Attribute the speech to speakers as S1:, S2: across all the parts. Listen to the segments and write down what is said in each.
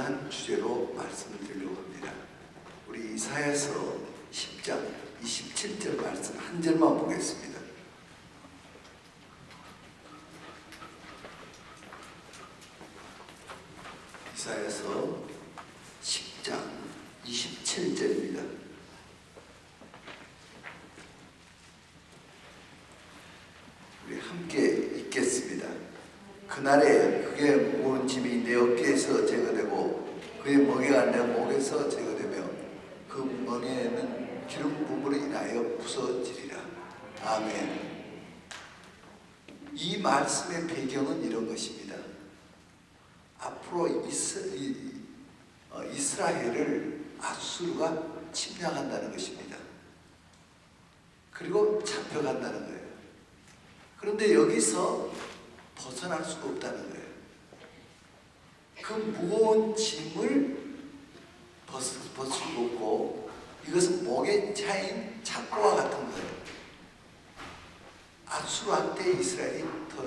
S1: 귀한 주제로 말씀을 드리려고 합니다. 우리 이사야서 10장 27절 말씀 한 절만 보겠습니다. 이사야서 10장 27절입니다. 우리 함께 읽겠습니다. 그날에 그의 무거운 짐이 내 어깨에서 제거되고 그의 멍에가 내 목에서 제거되며 그 멍에는 기름 부음으로 인하여 부서지리라. 아멘. 이 말씀의 배경은 이런 것입니다. 앞으로 이스라엘을 아수르가 침략한다는 것입니다. 그리고 잡혀간다는 거예요. 그런데 여기서 벗어날 수가 없다는 거예요. 그 무거운 짐을 벗을 수 없고 이것은 목에 차인 작고와 같은 거예요. 아수르한테 이스라엘이 더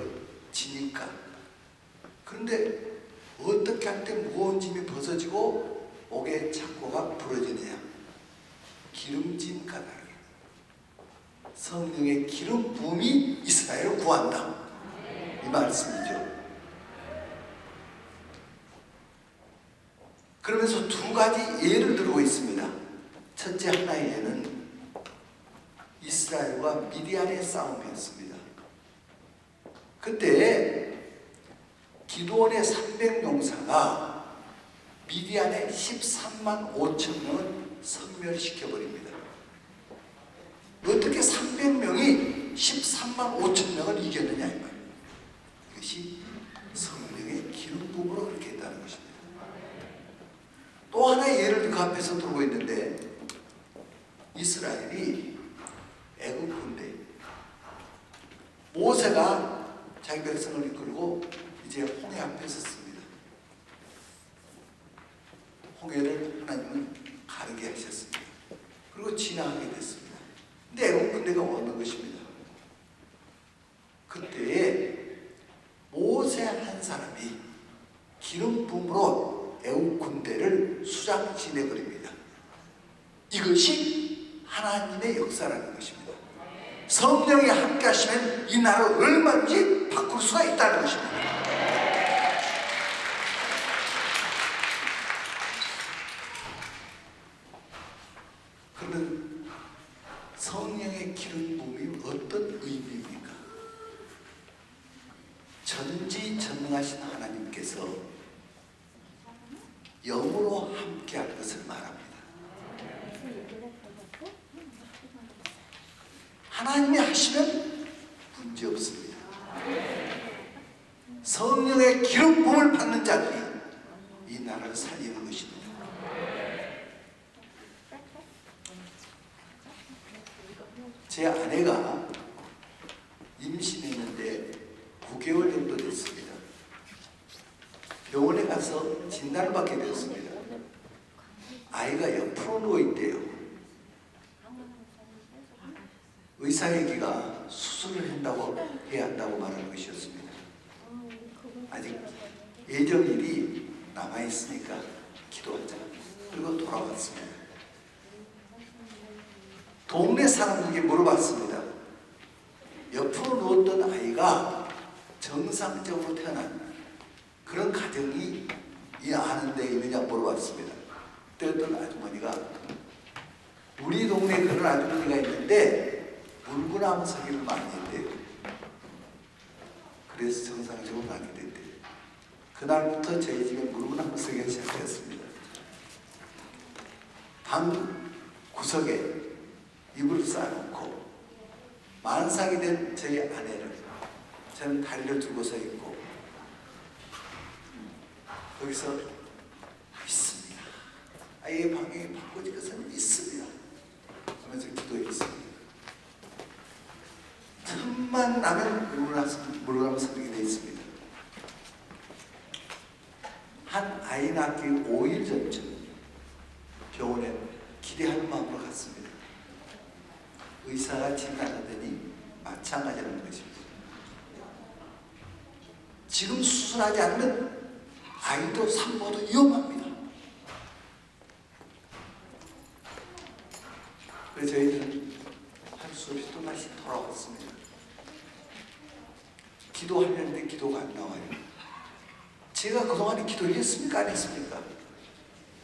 S1: 지니까. 그런데 어떻게 할 때 무거운 짐이 벗어지고 목에 작고가 부러지느냐? 기름진 까닭에 성령의 기름 부음이 이스라엘을 구한다. 이 말씀이죠. 그러면서 두 가지 예를 들고 있습니다. 첫째 하나의 예는 이스라엘과 미디안의 싸움이었습니다. 그때 기드온의 300용사가 미디안의 13만 5천 명을 섬멸시켜버립니다. 어떻게 300명이 13만 5천 명을 이겼느냐 이 말이에요. 이것이 성령의 기름 부음으로 그렇게 했다는 것입니다. 또 하나의 예를 그 앞에서 들고 있는데 이스라엘이 애굽 군대 모세가 자기 백성을 이끌고 이제 홍해 앞에 섰습니다. 홍해를 하나님은 가르게 하셨습니다. 그리고 지나가게 됐습니다. 근데 애굽 군대가 오는 것입니다. 그때에 모세 한 사람이 기름 부음으로 애굽 군대를 수장지내버립니다. 이것이 하나님의 역사라는 것입니다. 성령이 함께 하시면 이 나라를 얼마든지 바꿀 수가 있다는 것입니다. 그러면 성령의 기름 부음이 어떤 의미입니까? 전지전능하신 하나님께서 영으로 함께할 것을 말합니다. 하나님이 하시면 문제 없습니다. 성령의 기름 부음을 받는 자들이 이 나라를 살리는 것입니다. 제 아내가 임신했는데 9개월 정도 됐습니다. 병원에 가서 진단을 받게 되었습니다. 아이가 옆으로 누워있대요. 의사 얘기가 수술을 해야 한다고 말하는 것이었습니다. 아직 예정일이 남아있으니까 기도하자. 그리고 돌아왔습니다. 동네 사람들에게 물어봤습니다. 옆으로 누웠던 아이가 정상적으로 태어난 그런 가정이 이 아는 데 있느냐 물어봤습니다. 그때 어떤 아주머니가 우리 동네에 그런 아주머니가 있는데 물구나무 서기를 많이 했대요. 그래서 정상적으로 나게 됐대요. 그날부터 저희 집에 물구나무 서기가 시작했습니다. 방 구석에 이불을 쌓아놓고 만삭이 된 저희 아내를 저는 다리를 들고서 있고 거기서 믿습니다. 아이의 방향이 바꿔질 것은 믿습니다. 하면서 기도했습니다. 틈만 나면 물구나무 서기가 되어 있습니다. 한 아이 낳기 5일 전쯤 병원에 기대하는 마음으로 갔습니다. 의사가 진단하더니 마찬가지라는 것입니다. 지금 수술하지 않으면 아이도 산모도 위험합니다. 수업이 또 다시 돌아왔습니다. 기도하려는데 기도가 안 나와요. 제가 그동안에 기도를 했습니까? 안 했습니까?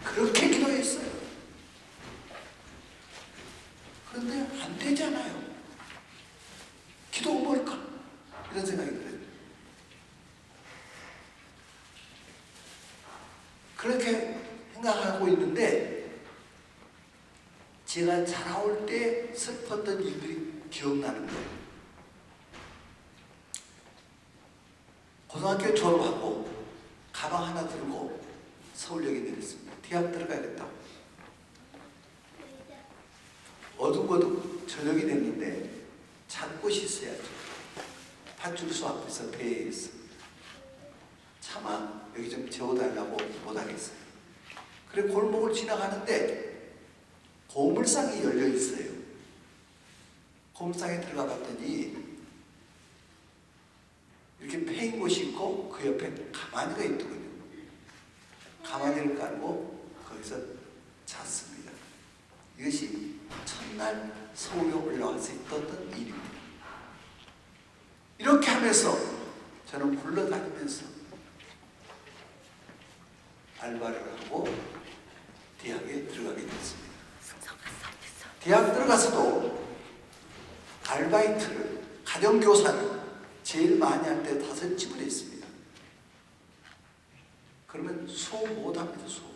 S1: 그렇게 기도했어요. 그런데 안 되잖아요. 기도가 뭘까? 이런 생각이 들어요. 그렇게 생각하고 있는데 제가 자라올 때 슬펐던 일들이 기억나는 거예요. 고등학교 졸업하고 가방 하나 들고 서울역에 내렸습니다. 대학 들어가야겠다고. 어둑어둑 저녁이 됐는데 잘 곳이 있어야죠. 파출소 앞에서 배에 있어. 차마 여기 좀 재워달라고 못하겠어요. 그래 골목을 지나가는데 고물상이 열려 있어요. 고물상에 들어가 봤더니 이렇게 패인 곳이 있고 그 옆에 가마니가 있더군요. 가마니를 깔고 거기서 잤습니다. 이것이 첫날 서울에 올라와서 있었던 일입니다. 이렇게 하면서 저는 굴러다니면서 알바를 하고 대학에 들어가게 됐습니다. 대학 들어가서도 아르바이트를, 가정교사를 제일 많이 할 때 5집을 했습니다. 그러면 수업 못합니다. 수업.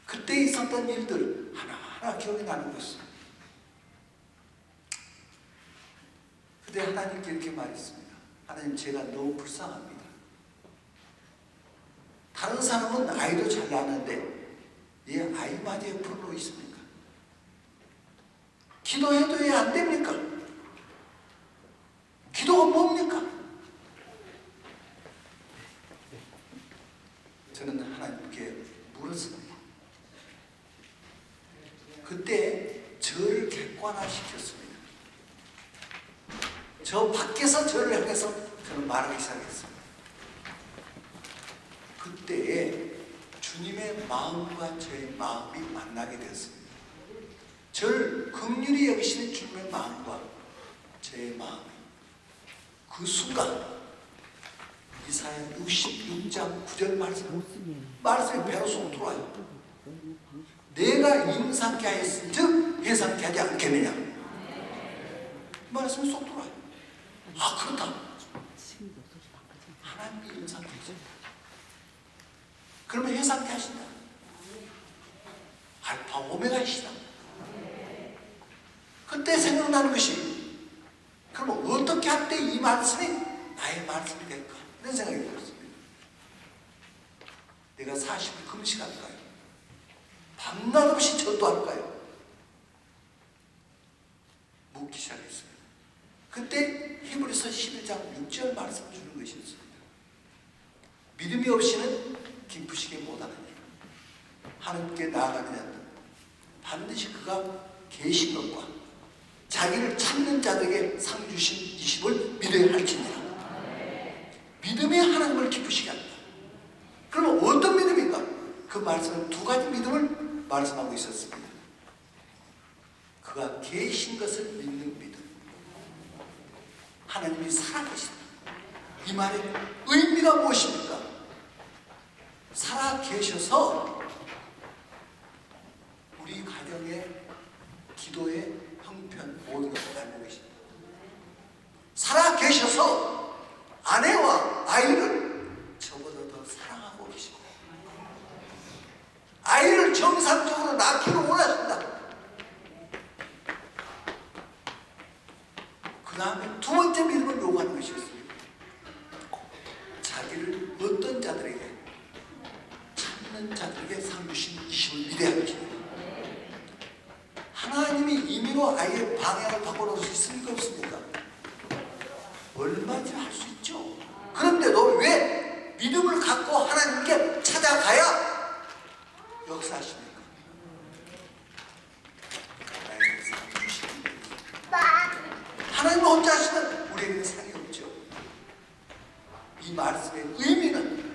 S1: 그때 있었던 일들 하나하나 기억이 나는 것입니다. 그때 하나님께 이렇게 말했습니다. 하나님, 제가 너무 불쌍합니다. 다른 사람은 아이도 잘 낳는데 얘 아이마저 옆으로 있습니까? 기도해도 왜 안 됩니까? 기도가 뭡니까? 저는 하나님께 물었습니다. 그때 저를 객관화시켰습니다. 저 밖에서 저를 향해서 저는 말하기 시작했습니다. 그때 주님의 마음과 저의 마음이 만나게 되었습니다. 저를 긍휼히 여기시는 주님의 마음과 저의 마음이 그 순간 이사야 66장 9절 말씀이 배로 쏙 들어와요. 내가 임상케 하였은 즉 해상케 하지 않겠느냐. 말씀이 쏙 들어와요. 아, 그렇다. 하나님이 임상케 하죠. 그러면 해상케 하신다. 알파 오메가이시다. 그때 생각나는 것이, 그럼 어떻게 할 때 이 말씀이 나의 말씀이 될까? 이런 생각이 들었습니다. 내가 40일 금식할까요? 밤낮 없이 전도할까요? 묻기 시작했습니다. 그때 히브리서 11장 6절 말씀 주는 것이었습니다. 믿음이 없이는 기쁘시게 못하느니 하나님께 나아가는 자는 반드시 그가 계신 것과 자기를 찾는 자들에게 상 주신 이 십을 믿어야 할지니라. 믿음이 하나님을 기쁘시게 한다. 그러면 어떤 믿음인가? 그 말씀은 두 가지 믿음을 말씀하고 있었습니다. 그가 계신 것을 믿는 믿음. 하나님이 살아계신다. 이 말의 의미가 무엇입니까? 살아계셔서 우리 가정의 기도의 형편 모든 것을 알고 계십니다. 살아계셔서 아내와 아이를 저보다 더 사랑하고 계십니다. 아이를 정상적으로 낳기를 원하신다. 그 다음에 두 번째 믿음을 요구하는 것이었습니다. 자기를 어떤 자들에게, 찾는 자들에게 상 주신 이 십을 믿어야 할 것입니다. 하나님이 임의로 아예 방향을 바꿔놓을 수 있습니까? 없습니까? 얼마든지 할 수 있죠. 그런데도 왜 믿음을 갖고 하나님께 찾아가야 역사하십니까? 하나님 혼자 하시면 우리에게는 상이 없죠. 이 말씀의 의미는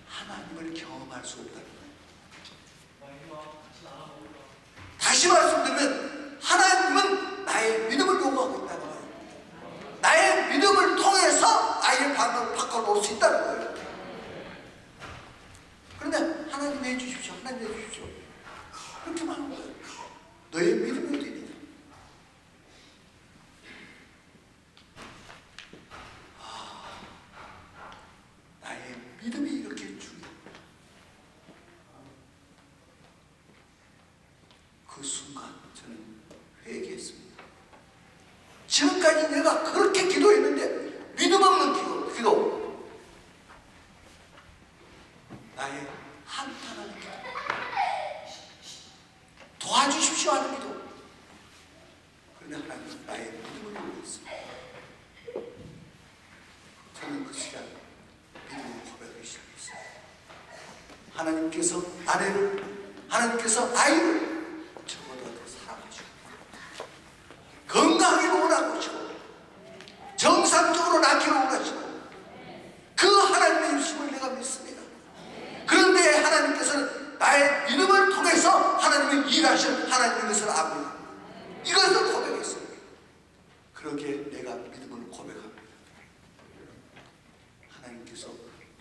S1: 하나님을 경험할 수 없다는 거예요. 이 말씀 들으면 하나님은 나의 믿음을 요구하고 있다는 거예요. 나의 믿음을 통해서 나의 반응을 바꿔놓을 수 있다는 거예요. 그런데 하나님 해주십시오. 하나님 해주십시오. 그렇게 말하는 거예요. 너의 믿음이 어디 있느냐? 나의 믿음이 이렇게 중요해. 그 순간 저는 회개했습니다. 지금까지 내가 그렇게 기도했는데 믿음 없는 기도, 나의 한탄하는 기도, 도와주십시오 하는 기도. 그런데 하나님은 나의 믿음을 요구했습니다. 저는 그 시간 믿음의 고백을 시작했어요. 하나님께서 아내를, 하나님께서 아이를 저보다 더 사랑하시고 건강하게 원하시고 정상적으로 낳기를 원하시고 그 하나님의 유심을 내가 믿습니다. 그런데 하나님께서는 나의 믿음을 통해서 하나님의 일하시는 하나님의 것을 압니다. 이것을 고백했어요. 그렇게 내가 믿음을 고백합니다. 하나님께서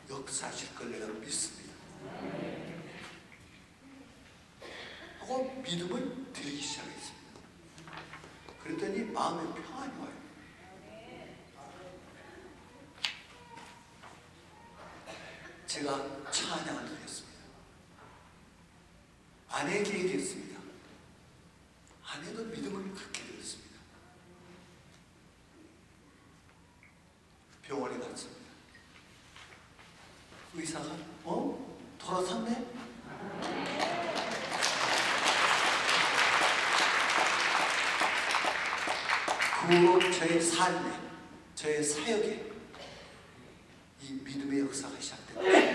S1: 역사하실 걸 내가 믿습니다. 하고 믿음을 드리기 시작했습니다. 그랬더니 마음에 평안이 와요. 제가 찬양을 드렸습니다. 아내에게 얘기했습니다. 아내도 믿음을 그렇게 드렸습니다. 병원에 갔습니다. 의사가 돌아섰네? 그 후로 저의 삶에, 저의 사역에 이 믿음의 역사가 시작됩니다.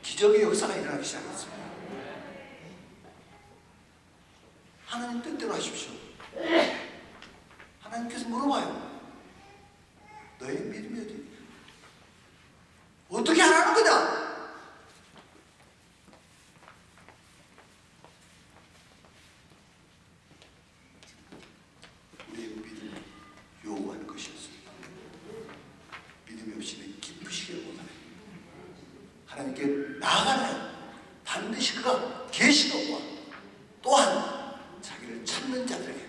S1: 기적의 역사가 일어나기 시작했습니다. 하나님 뜻대로 하십시오. 하나님께서 물어봐요. 너의 믿음이 어디 있냐? 어떻게 하라는 거냐? 우리의 믿음을 요구하는 것이었습니다. 믿음이 없이는 기쁘시길 못하네. 하나님께 나아가면 반드시 그가 계시도와 또한 자기를 찾는 자들에게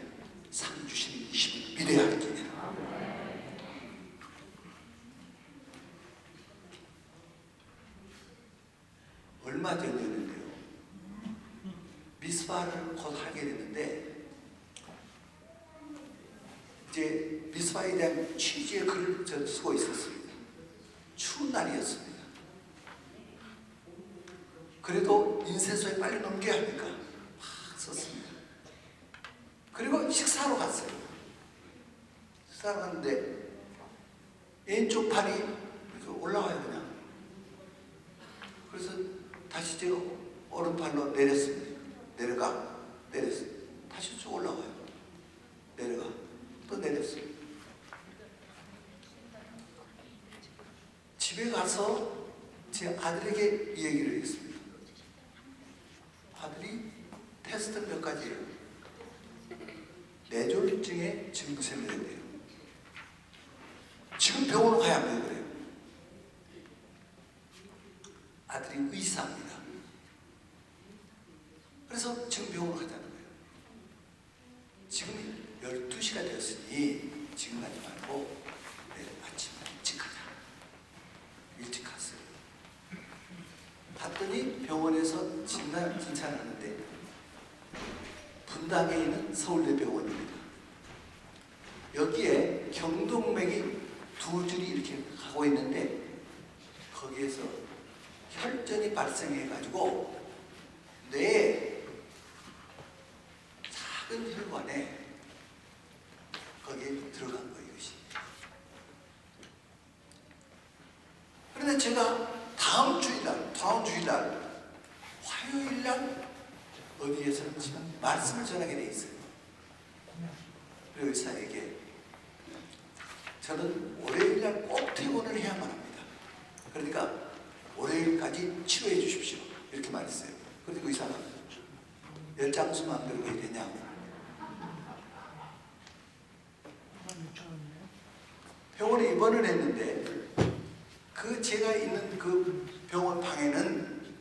S1: 상 주시는 이심을 믿어야 할지니라. 얼마 전이었는데요. 미스바를 곧 하게 됐는데 이제 미스바에 대한 취지의 글을 쓰고 있었습니다. 추운 날이었습니다. 그래도 인쇄소에 빨리 넘겨야 하니까 막 썼습니다. 그리고 식사하러 갔어요. 식사하러 갔는데 왼쪽 팔이 이렇게 올라와요 그냥. 그래서 다시 제가 오른팔로 내렸습니다. 내렸어요. 다시 쭉 올라와요. 내려가. 또 내렸어요. 집에 가서 제 아들에게 이 얘기를 했습니다. 아들이 테스트는 몇 가지예요. 뇌졸중의 증세를 했대요. 지금 병원으로 가야 합니다. 그래요. 아들이 의사입니다. 그래서 지금 병원으로 가자는 거예요. 지금 12시가 되었으니 지금 가지 말고 내일 아침 일찍 가자. 일찍 갔어요. 갔더니 병원에서 진찰을 하는데 분당에 있는 서울대병원입니다. 여기에 경동맥이 두 줄이 이렇게 가고 있는데 거기에서 혈전이 발생해가지고 뇌에 작은 혈관에 거기에 들어간 거예요. 이것이. 그런데 제가 다음 주일날 화요일날 어디에서 지금 말씀을 전하게 돼 있어요. 그리고 의사에게 저는 월요일날 꼭 퇴원을 해야만 합니다. 그러니까 월요일까지 치료해 주십시오. 이렇게 말했어요. 그런데 그 의사가 열장수만 들고 이랬냐고. 병원에 입원을 했는데 그 제가 있는 그 병원 방에는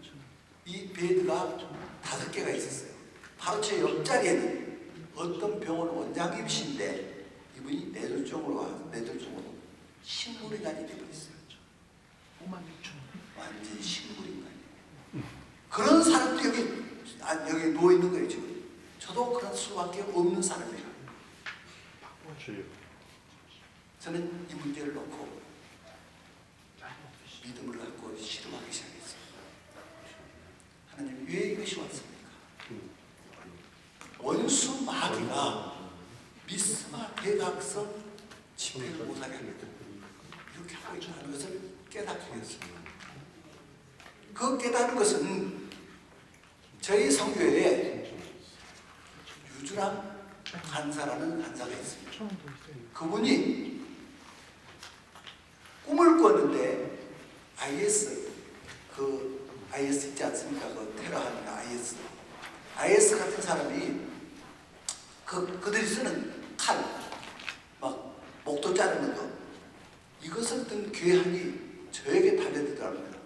S1: 이 베드가 5개가 있었어요. 바로 제 옆자리에는 어떤 병원 원장님이신데 이분이 뇌졸중으로 식물인간이 되어버렸어요. 56,000원. 완전히 식물인간이에요. 그런 사람도 여기 누워있는 거예요 지금. 저도 그런 수밖에 없는 사람이에요. 저는 이 문제를 놓고 믿음을 갖고 실험하기 시작했어요. 하나님, 왜 이것이 왔습니까? 원수 마귀가 미스마 대각선 집회를 못하게 합니다. 이렇게 하고 있다는 것을 깨닫게 되었습니다. 그 깨닫는 것은 저희 성교회에 유주람 간사라는 간사가 있습니다. 그분이 꿈을 꿨는데 IS 있지 않습니까? 그 테러하는 IS 같은 사람이 그들이 쓰는 칼, 막 목도 자르는 거, 이것을 든 괴한이 저에게 달려들더랍니다.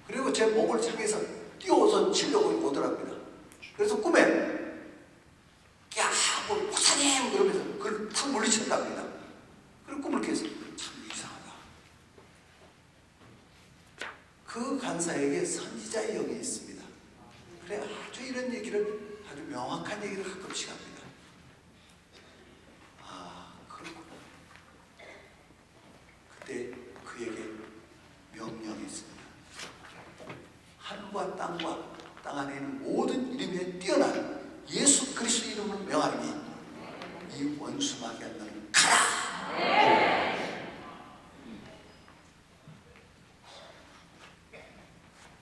S1: 그리고 제 목을 향해서 뛰어서 치려고 오더랍니다. 그래서 꿈에 야, 뭐 목사님 그러면서 그걸 탁 물리친답니다. 그리고 꿈을 깨서 참 이상하다. 그 간사에게 선지자의 영이 있습니다. 그래 아주 이런 얘기를 아주 명확한 얘기를 가끔씩 합니다. 아, 그렇구나. 그때 그에게 명령이 있습니다. 하늘과 땅과 땅 안에 있는 모든 이름에 뛰어난 예수 그리스도 이름으로 명하니 이 원수 마귀야 너는 가라.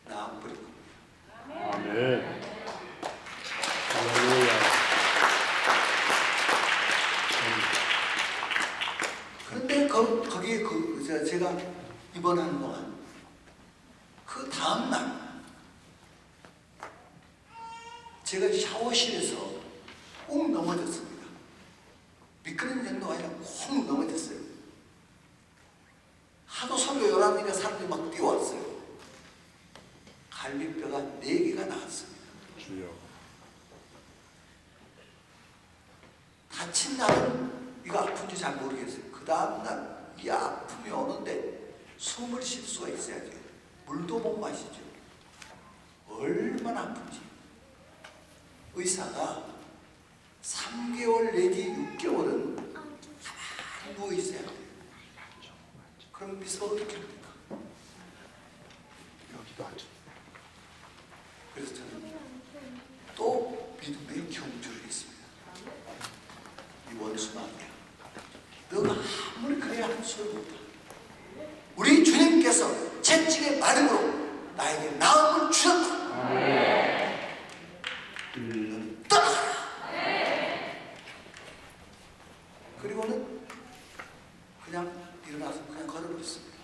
S1: 나 안 버리고.
S2: 아멘. 할렐루야.
S1: 그런데 거기에 제가 입원하는 동안 그 다음 날 제가 샤워실에서 꼭 넘어졌습니다. 미끄러진 정도가 아니라 콕 넘어졌어요. 하도 설교 요람이니까 사람들이 막 뛰어왔어요. 갈비뼈가 4개가 나왔습니다.
S2: 주여.
S1: 다친 날은 이거 아픈지 잘 모르겠어요. 그 다음 날 이 아픔이 오는데 숨을 쉴 수가 있어야죠. 물도 못 마시죠. 얼마나 아픈지. 의사가 3개월 내지 6개월은 가만히 누워 있어야 돼요. 그럼 미스가 어떻게 합니까?
S2: 여기도 앉아.
S1: 그래서 저는 또 믿음의 경주를 했습니다. 이 원수 마귀야, 너가 아무리 그래야 할 소용 없다. 우리 주님께서 채찍의 마름으로 나에게 나음을 주셨다. 너는 떠나가라. 그리고는 그냥 일어나서 그냥 걸어버렸습니다.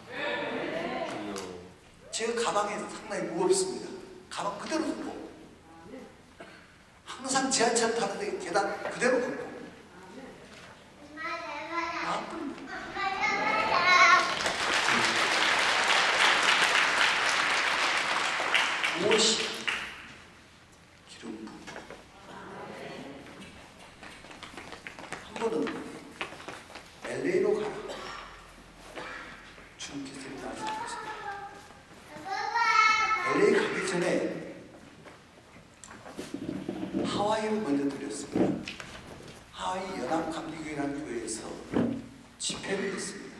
S1: 제가 가방에 상당히 무겁습니다. 가방 그대로 두고 항상 지하철 타는데 계단 그대로 걷고 무엇이 기름 부고 한 번은 LA로 가라. 주님께서 말씀하셨습니다. LA 가기 전에 하와이를 먼저 드렸습니다. 하와이 연합감리교회라는 교회에서 집회를 했습니다.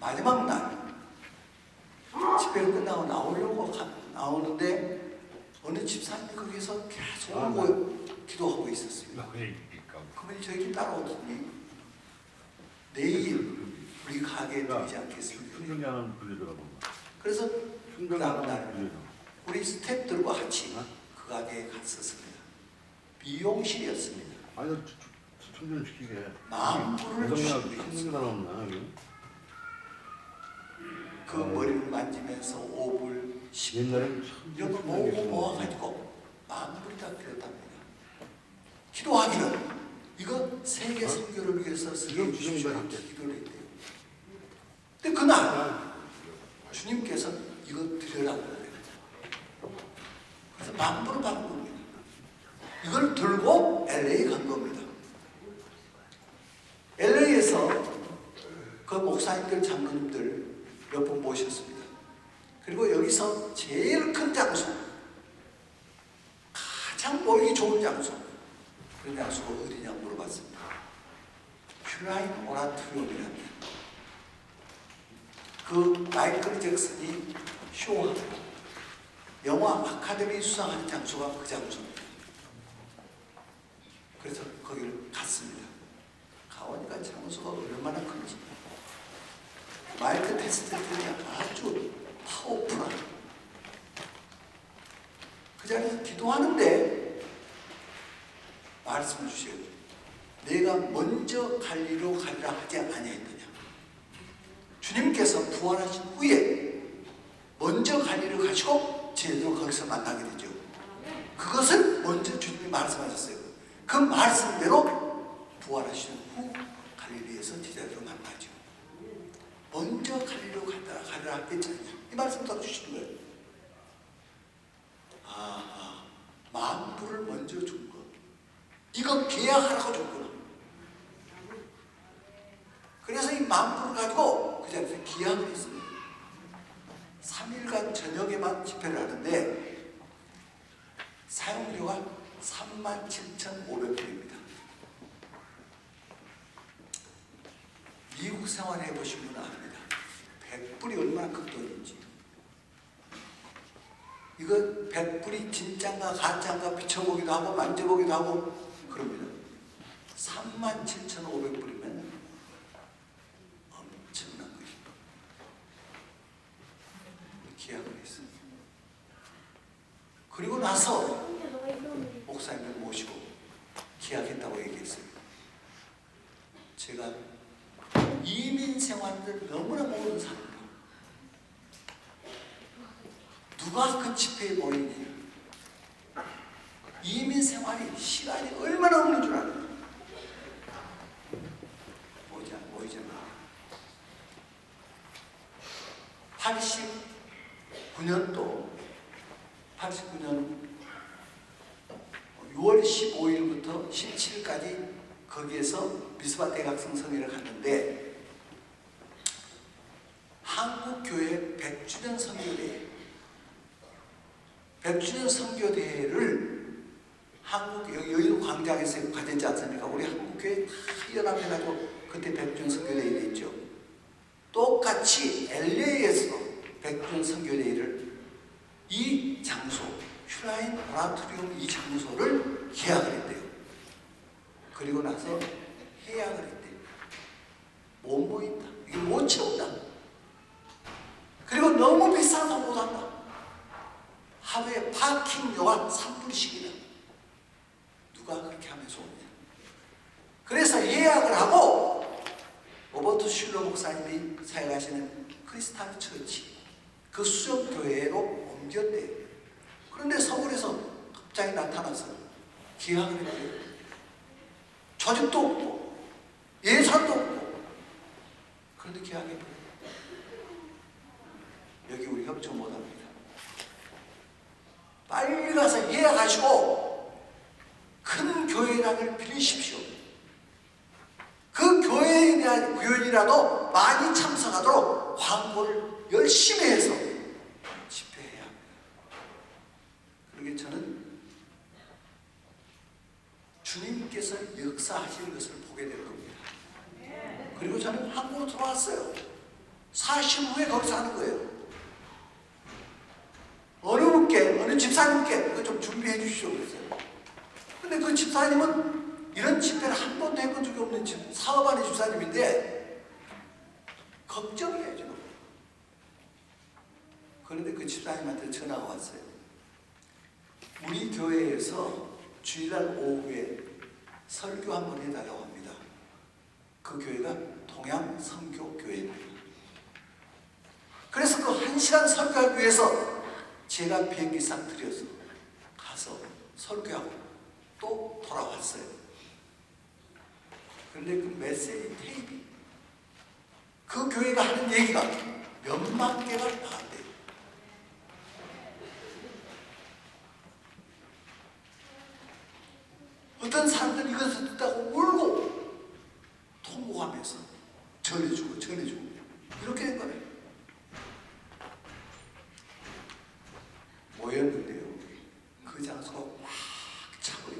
S1: 마지막 날 집회를 끝나고 나오는데 어느 집사님이 거기서 계속 오고 기도하고 있었습니다. 그분이 저에게 따라오더니 내일 우리 가게에 들지 않겠습니까? 그래서 그 다음날 우리 스태프들과 같이 그 가게에 갔었습니다. 미용실이었습니다.
S2: 아니, 충전시키게.
S1: 만불을 주시고 그 머리를 만지면서 5불, 10불 이런 걸 모아가지고 만불이 다 드렸답니다. 기도하기는 이거 세계 선교를 위해서 쓰게 주시면 기도를 했대요. 근데 그날 주님께서 이거 드리라고 그래요. 그래서 만불을 받은 겁니다. 이걸 들고 LA 간 겁니다. LA에서 그 목사님들, 장로님들 몇 분 모셨습니다. 그리고 여기서 제일 큰 장소, 가장 보기 좋은 장소, 그런 장소가 어디냐 물어봤습니다. 슈라인 오라토리움이랍니다. 그 마이클 잭슨이 쇼하고 영화 아카데미 수상하는 장소가 그 장소입니다. 그래서 거기를 갔습니다. 가보니까 장소가 얼마나 큰지, 마이크 테스트들이 아주 파워풀한, 그 자리에서 기도하는데 말씀을 주세요. 내가 먼저 갈리로 가리라 하지 아니하였느냐. 주님께서 부활하신 후에 먼저 갈리로 가시고 제대로 거기서 만나게 되죠. 그것을 먼저 주님이 말씀하셨어요. 그 말씀대로 부활하신 후 갈릴리에서 제자들로 만나죠. 먼저 갈릴리로 가리라 했잖아요. 이 말씀 딱 주시는 거예요. 만불을 먼저 준 거. 이거 계약하라고 줬구나. 그래서 이 만불을 가지고 그 자리에서 기약을 했어요. 3일간 저녁에만 집회를 하는데 사용료가 37,500불입니다. 미국 생활 해보신 분은 압니다. 100불이 얼마나 큰 돈인지. 이거 100불이 진짠가 가짠가 비춰보기도 하고 만져보기도 하고 그럽니다. 37,500불이면 엄청난 것입니다. 기약을 했어요. 그리고 나서 목사님을 모시고 기약했다고 얘기했어요. 제가 이민 생활을 너무나 모르는 사람이에요. 누가 그 집회에 모이니? 이민 생활이 시간이 얼마나 없는 줄 알아요. 모이잖아요. 89년도 89년 6월 15일부터 17일까지 거기에서 미스바 대각성 성회를 갔는데 한국교회 100주년 선교대회 100주년 선교대회를 한국 여의도 광장에서 가졌지 않습니까? 우리 한국교회 다 연합해가지고 그때 100주년 선교대회를 했죠. 똑같이 LA에서 100주년 선교대회를 이 장소 슈라인 오라토리움 이 장소를 계약을 했대요. 그리고 나서 해약을 했대요. 못 모인다. 이게 못 채운다. 그리고 너무 비싸서 못한다. 하루에 파킹료가 3불씩이다. 누가 그렇게 하면서 오냐. 그래서 예약을 하고 로버트 슐러 목사님이 사역하시는 크리스탈 처치 그 수정교회로 옮겼대요. 그런데 서울에서 갑자기 나타나서 기약을 했대요. 조직도 없고 예산도 없고 그런데 기약해버려요. 여기 우리 협조 못합니다. 빨리 가서 예약하시고 큰 교회당을 빌리십시오. 그 교회이라도 많이 참석하도록 광고를 열심히 해서 집회해야 합니다. 그러게 저는 주님께서 역사하시는 것을 보게 될 겁니다. 그리고 저는 한국으로 돌아왔어요. 40 후에 거기서 하는 거예요. 어느 분께, 어느 집사님께 그거 좀 준비해 주시오 그랬어요. 근데 그 집사님은 이런 집회를 한 번도 해본 적이 없는 사업하는 집사님인데 걱정이에요 지금. 그런데 그 집사님한테 전화가 왔어요. 우리 교회에서 주일날 오후에 설교 한번 해달라고 합니다. 그 교회가 동양 선교교회입니다. 그래서 그 1시간 설교하기 위해서 제가 비행기상 들여서 가서 설교하고 또 돌아왔어요. 그런데 그 메시지 테이프, 그 교회가 하는 얘기가 몇만 개가 나간대요. 어떤 사람들은 이것을 듣다고 울고 통곡하면서 전해주고 이렇게 된 거예요. 모였는데요, 그 장소가 꽉 차고요.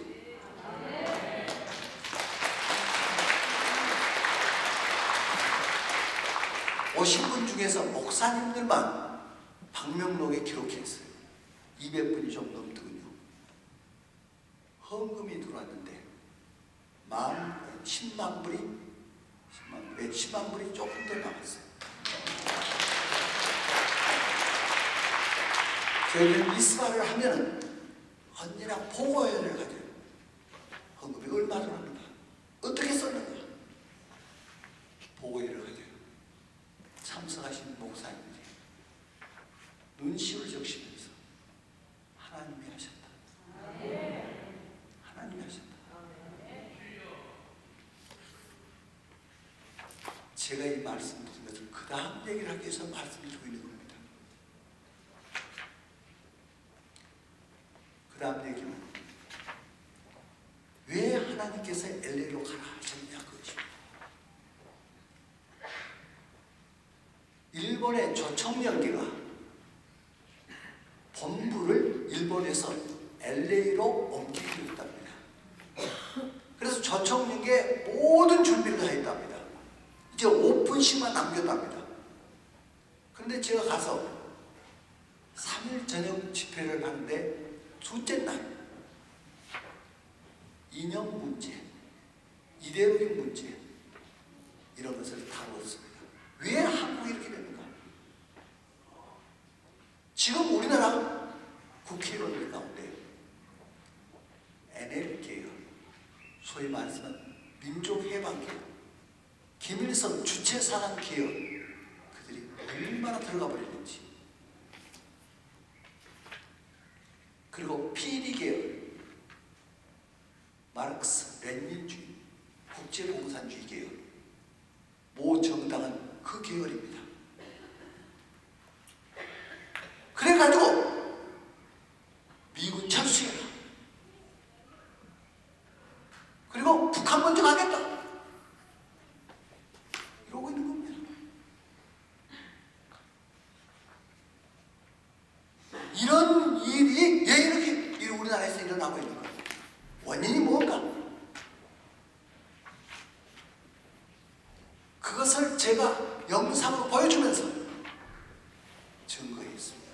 S1: 오신 분 중에서 목사님들만 방명록에 기록했어요. 200분이 좀 넘더군요. 헌금이 들어왔는데 10만 불이 조금 더 남았어요. 저희는 미스바를 하면은 언제나 보고회를 가져요. 헌금이 얼마 들어왔는가, 어떻게 썼는가 보고회를 가져요. 참석하신 목사님들이 눈시울 적시면서 하나님이 하셨다. 하나님이 하셨다. 제가 이 말씀 드린 것을 그 다음 얘기를 하기 위해서 말씀드리고 있는 겁니다. 그 다음 얘기는 왜 하나님께서 LA로 가라 하셨냐 그것입니다. 일본의 조총련기가 본부를 일본에서 LA로 옮기기로 했답니다. 그래서 조총련기에 모든 준비를 다 했답니다. 이제 5분씩만 남겼답니다. 그런데 제가 가서 3일 저녁 집회를 하는데 둘째 날 이념 문제, 이데올로기 문제 이런 것을 다루었습니다. 왜 한국이 이렇게 됩니까? 지금 우리나라 국회의원들 가운데 NL계열, 소위 말하는 민족해방계열, 김일성 주체사상 계열, 그들이 얼마나 들어가 버렸는지, 그리고 PD 계열, 마르크스, 레닌주의, 국제공산주의 계열, 모 정당은 그 계열입니다. 그래가지고 미군 철수해라, 그리고 북한 먼저 가겠다 이러고 있는 겁니다. 이런 일이 왜 이렇게 우리나라에서 일어나고 있는 거예요? 원인이 뭔가? 그것을 제가 영상으로 보여주면서 증거했습니다.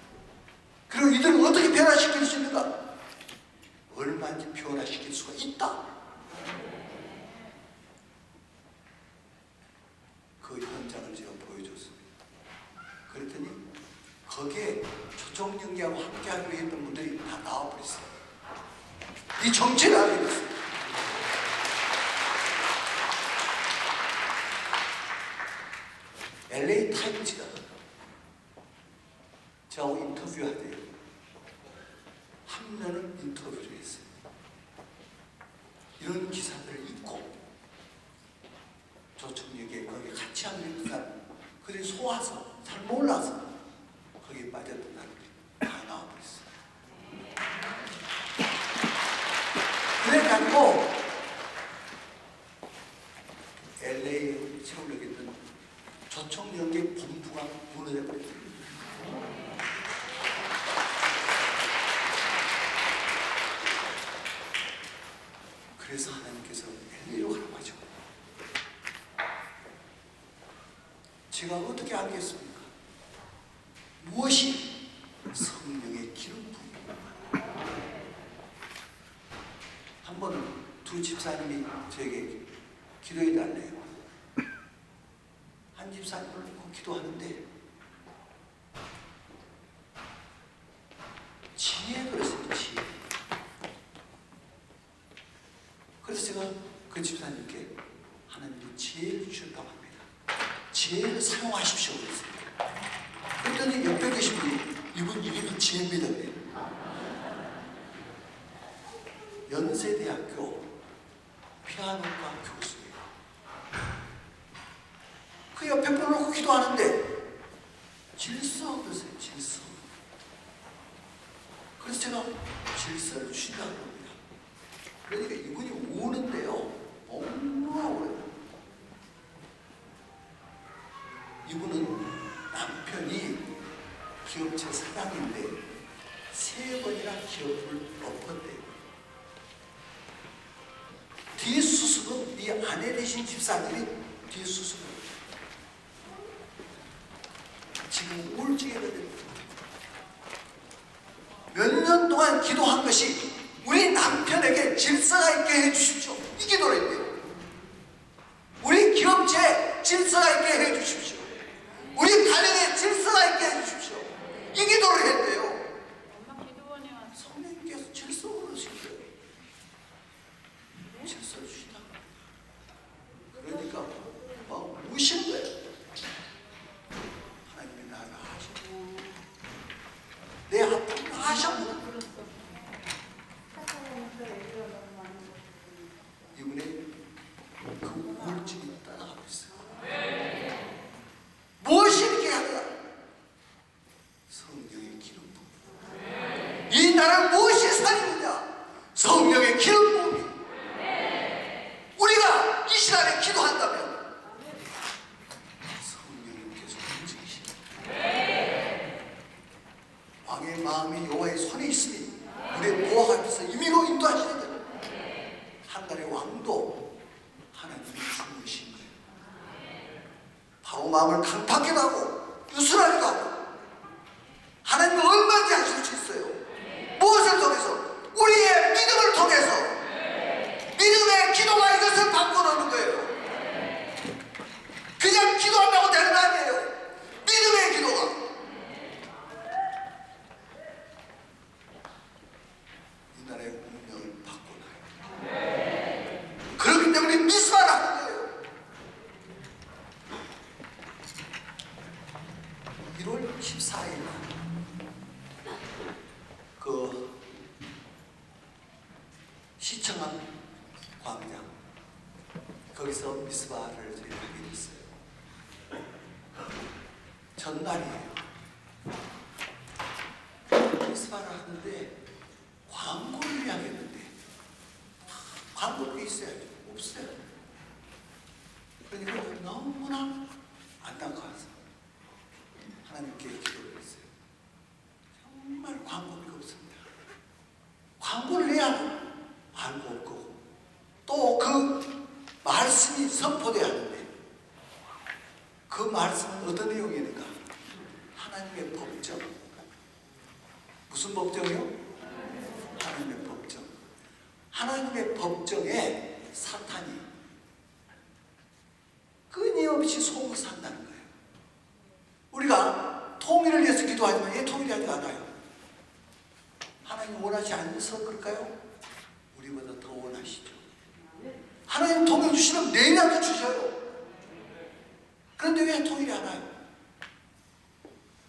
S1: 그리고 이들을 어떻게 변화시킬 수 있는가? 얼마든지 변화시킬 수가 있다. 그 현장을 제가 보여줬습니다. 그랬더니 거기에 조총련기하고 함께하기로 했던 분들이 다 나와버렸어요. 이 정체를 알게 됐어요. LA 타임즈가 저하고 인터뷰하대요. 한 면은 인터뷰를 했어요. 이런 기사들을 읽고 조총련기에 거기에 같이 하는 사람, 그들이 속아서 잘 몰라서 거기에 빠졌던 사람들이 다 나와버렸어요. 그래가지고 LA에 세우려고 했던 조총련기 본부가 무너져버렸어요. 그래서 하나님께서 LA로 가라고 하죠. 제가 어떻게 알겠습니까? 무엇이 성령의 기름 부음? 한 번 두 집사님이 저에게 기도해 달래요. 한 집사님을 놓고 기도하는데 지혜 그랬어요. 지혜. 그래서 제가 그 집사님께 하나님이 지혜를 주셨다고 합니다. 지혜를 사용하십시오 그랬습니다. 그랬더니 옆에 계신 분이 이분 이름이 지혜입니다 그래요. 연세대학교 피아노과 교수예요. 그 옆에 불러놓고 기도하는데 질서 그러세요. 질서. 그래서 제가 질서를 주신다고 합니다. 그러니까 이분이 우는데요. 너무나 울어요. 이분은 남편이 기업체 사장인데 3번이나 기업을 엎었대요. 뒷수습은 이 아내 되신 집사님이 뒷수습을 지금 우울증에 걸렸어요. 몇 년 동안 기도한 것이 우리 남편에게 질서가 있게 해주십시오. 이 기도를 했대요. 우리 기업체에 질서가 있게 해주십시오. 우리 가정에 질서가 있게 해주십시오. 이 기도를 했대요. 성령님께서 질서를 그러신 거예요. 질서를 주시다. 그러니까 막 우시는 거예요. 하나님이 나를 하시고 내 아픔을 하셨고 이분의 그 우울증이 따라가고 있어요. 무엇이 이렇게 하느냐? 성령의 기름 부음. 이 나라 무엇이 살리느냐? 성령의 기름 부음이. 우리가 이 시간에 기도한다면 성령님께서 움직이시다. 왕의 마음이 여호와의 손에 있으니 우리의 보호가 앞에서 임의로 인도하시는 한 나라의 왕도 하나님이 주무신 거예요. 바로 마음을 강팍하기도 하고 유순하기도 하고 하나님은 얼마든지 하실 수 있어요. 무엇을 통해서? 우리의 믿음을 통해서. 믿음의 기도가 이것을 바꿔놓는 거예요. 그냥 기도한다고 되는 거 아니에요. 믿음의 기도가. 이 나라의 운명을 바꿔놔요. 그렇기 때문에 미스바를 하는 거예요. 1월 14일 그 시청함 광장 거기서 미스바를 저희가 하게 됐어요. 전날이에요. 미스바를 하는데 광고를 해야겠는데 광고가 있어야죠. 없어요. 그러니까 너무나 안타까워서 하나님께 기도를 했어요. 정말 광고가 없습니다. 광고를 해야 알고 올 거고 또 그 말씀이 선포돼야 하는데 그 말씀은 어떤 내용이니까 하나님의 법정. 무슨 법정이요? 하나님의 법정. 하나님의 법정에 사탄이 끊임없이 속을 산다는 거예요. 우리가 통일을 위해서 기도하지만 왜 통일하지 않아요? 하나님 원하지 않아서 그럴까요? 우리보다 더 원하시죠. 하나님 통일 주시면 내일이라도 주셔요. 그런데 왜 통일이 안 와요?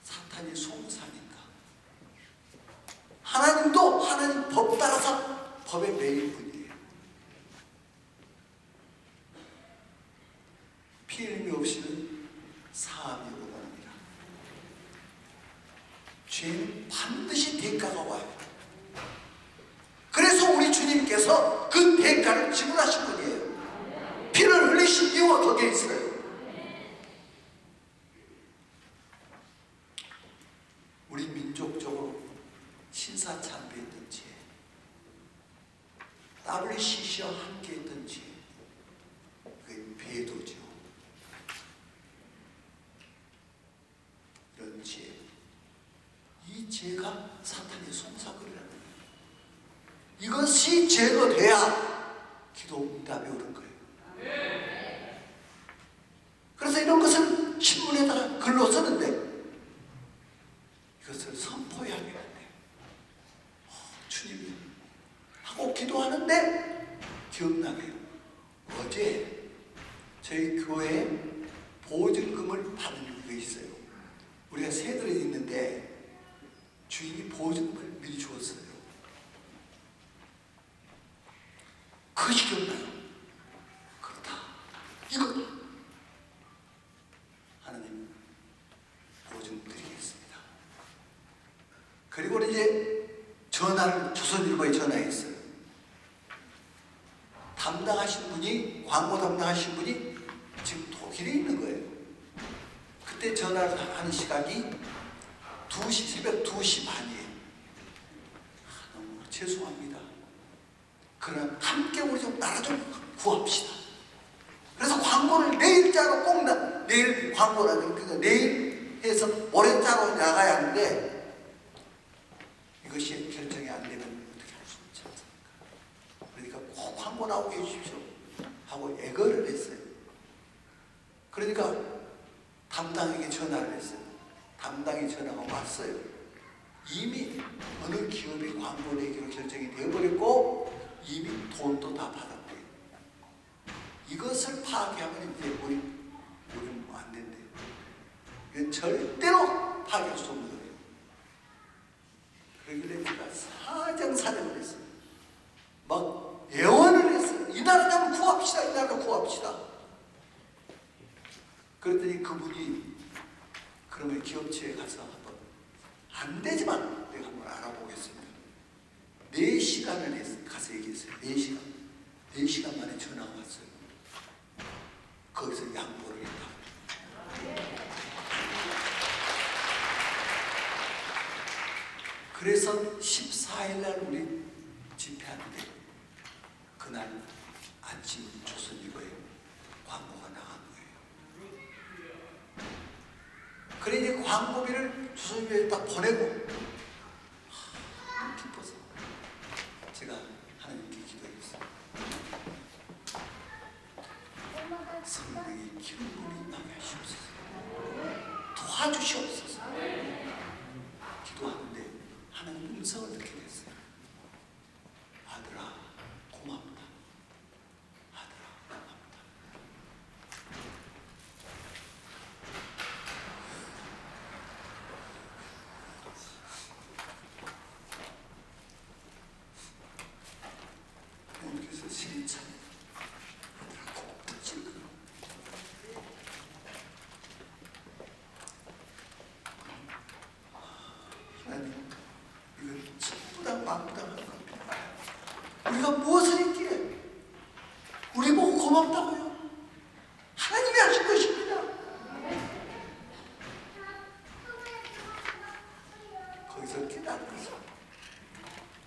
S1: 사탄이 송사니까. 하나님도 하나님 법 따라서 법에 매일 뿐이에요. 피 흘림이 없이는 사함이 없느니라. 죄는 반드시 대가가 와요. 그래서 우리 주님께서 그 대가를 지불하신 분이에요. 피를 흘리신 이유가 거기에 있어요. 우리 민족적으로 신사참배했던 죄, WCC와 함께했던 죄, 그게 배도죠. 이런 죄, 이 죄가 사탄의 송사거리라는 거예요. 이것이 제거돼야 기도 응답이 오는 거예요. 그래서 이런 것을 신문에다가 글로 쓰는데 이것을 선포해야 되는데 주님이 하고 기도하는데 기억나게요. 어제 저희 교회에 보증금을 받은 게 있어요. 우리가 새들이 있는데 주인이 보증금을 미리 주었어요. 그것이 없나요? 그렇다. 이거다. 하나님 보증드리겠습니다. 그리고 이제 전화를 조선일보에 전화했어요. 담당하신 분이, 광고 담당하신 분이 지금 독일에 있는 거예요. 그때 전화를 하는 시각이 2시, 새벽 2시 반이에요. 너무 죄송합니다. 그러나 함께 우리 좀 나라 좀 구합시다. 그래서 광고를 내일자로 꼭 내일 광고라는, 그러니까 내일 해서 모레자로 나가야 하는데 이것이 결정이 안 되면 어떻게 할 수 있지 않습니까? 그러니까 꼭 광고 나오게 해주십시오 하고 애걸을 했어요. 그러니까 담당에게 전화를 했어요. 담당이 전화가 왔어요. 이미 어느 기업이 광고 내기로 결정이 되어버렸고 이미 돈도 다 받았고요. 이것을 파악하면 이제 우리는 뭐 안 된대요. 이건 절대로 파악할 수 없는 거예요. 그러길래 제가 사정사정을 했어요. 막 예언을 했어요. 이 나라 좀 구합시다. 이 나라 구합시다. 그랬더니 그분이 그러면 기업체에 가서 한번 안 되지만 내가 한번 알아보겠습니다. 4시간을 가서 얘기했어요. 4시간. 4시간 만에 전화가 왔어요. 거기서 양보를 했다. 그래서 14일 날 우리 집회하는데 그날 아침 조선일보에 광고가 나간 거예요. 그래 이제 광고비를 조선일보에 딱 보내고 기뻐서 제가 하나님께 기도했어요. 성령의 기름부음이 임하게 하시옵소서. 도와주시옵소서. 기도하는데 하나님 음성을 듣게 됐어요. 아들아 고맙다. 아들아 고맙다. 그래서 진짜 아들아 고맙다 지금. 하나님 이건 전부 다 마땅한 겁니다. 우리가 무엇을 했기에 우리 보고 고맙다고요? 하나님이 하신 것입니다. 거기서 깨달았어.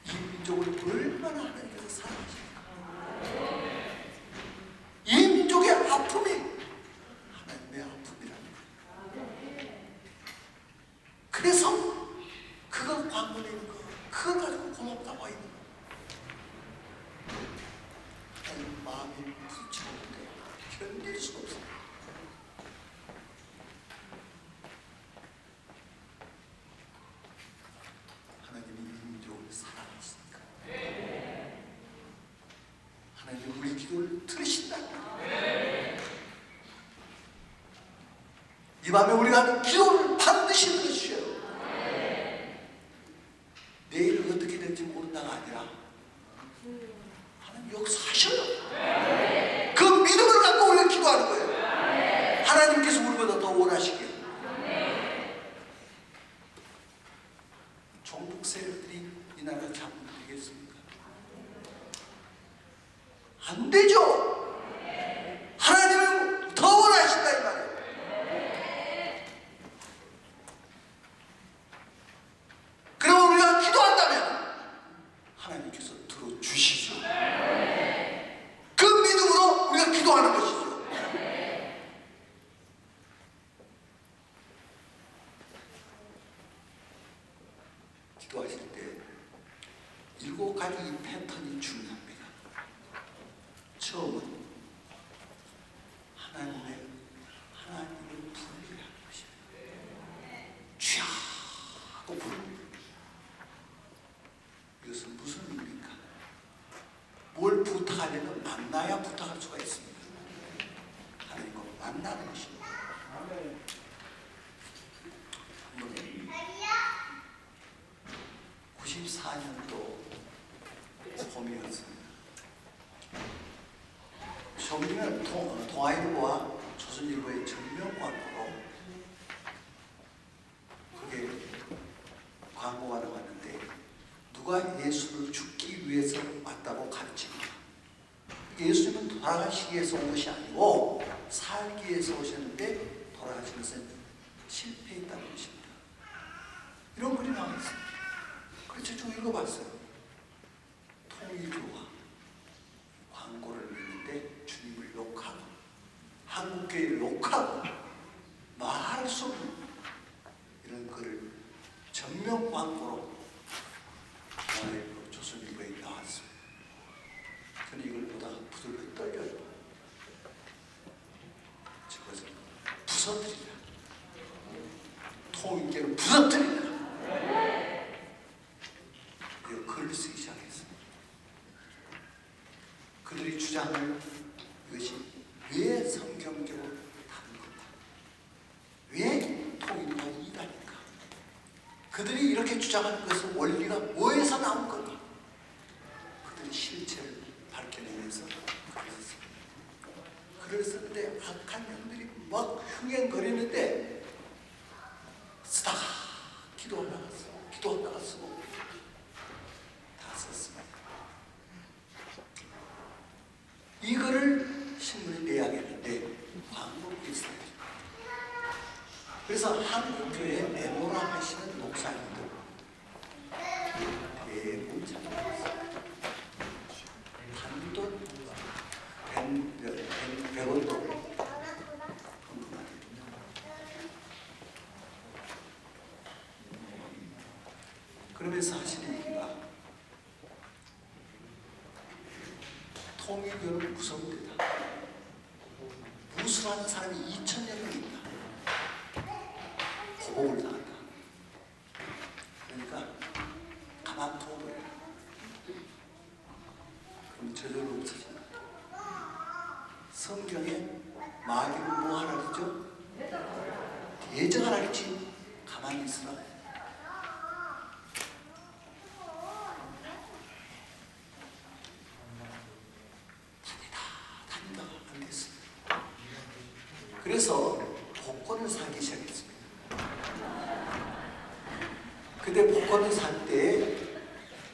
S1: 이 민족을 얼마나 하나님께서 사랑하십니까? 이 민족의 아픔이 하나님의 아픔이랍니다. 그래서 그거 광고 내는 거, 그거 가지고 고맙다고 하는 거. 하나님 마음이 부딪히는데 견딜 수가 없어요. 하나님이 이 민족을 사랑하시니까. 하나님 우리 기도를 들으신다. 이 밤에 우리가 하는 기도를 반드시 들으시오. 내일 어떻게 될지 모른다가 아니라 하나님 역사하셔요. 그 믿음을 갖고 우리가 기도하는 거예요. 하나님께서 우리보다 더 원하시기에. 종북 세력들이 이 나라 잡으면 되겠습니까? 안 되죠. 하나님은 더 원하신다 이 말이에요. 그럼 우리가 기도한다면 하나님께서 들어주시죠. 그 믿음으로 우리가 기도하는 것이죠. 기도하실 때 7가지 패턴이 중요합니다. 처음은 하나님을 부르게 하는 것입니다. 주여 하고 부릅니다. 이것은 무슨 의미입니까? 뭘 부탁하려면 만나야 부탁할 수가 있습니다. 하나님과 만나는 것입니다. 94년도 봄이었습니다. 우리는 동아일보와 조선일보의 전면 광고로 그게 광고가 나왔는데 누가 예수를 죽기 위해서 왔다고 가르칩니다. 예수님은 돌아가시기 위해서 온 것이 아니고 살기 위해서 오셨는데 돌아가신 것은 실패했다는 것입니다. 이런 글이 나와 있습니다. 그래서 쭉 읽어봤어요. 통일교와 광고를 믿는데 주님을 욕하고 한국교회를 욕하고 말할 수 없는 이런 글을 전면 광고로 조선일보에 나왔습니다. 저는 이걸 보다가 부들부들 떨려요. 저것을 부서뜨리라. 통일교를 부서뜨리라. 이 글을 쓰기 시작했어요. 그들이 주장을 이것이 왜 성경적으로 다른 건가? 왜 통일과 이다니까? 그들이 이렇게 주장하는 것은 원리가 뭐에서 나온 건가? 그들이 실체를 밝혀내면서 글을 썼는데 악한 영들이 막 흥행거리는데 쓰다가 기도하다가 쓰고 기도하다가 쓰고 다 썼습니다. 이거를 신문에 내야겠는데 광고가 있어요. 그래서 한국교회 메모라 하시는 목사님들 대부분 참여했어요. 단돈 100원도 그러면서 하시는 얘기가 통일교는 무서운 데다. 무술하는 사람이 2000여 명입니다. 보복을 당한다. 그러니까 가만둬버려. 그럼 저절로 없어진다. 성경에 마귀는 뭐 하라 그러죠? 예정하라 그랬지. 가만히 있으라. 다니다 안 됐습니다. 그래서 복권을 사기 시작했습니다. 근데 복권을 살 때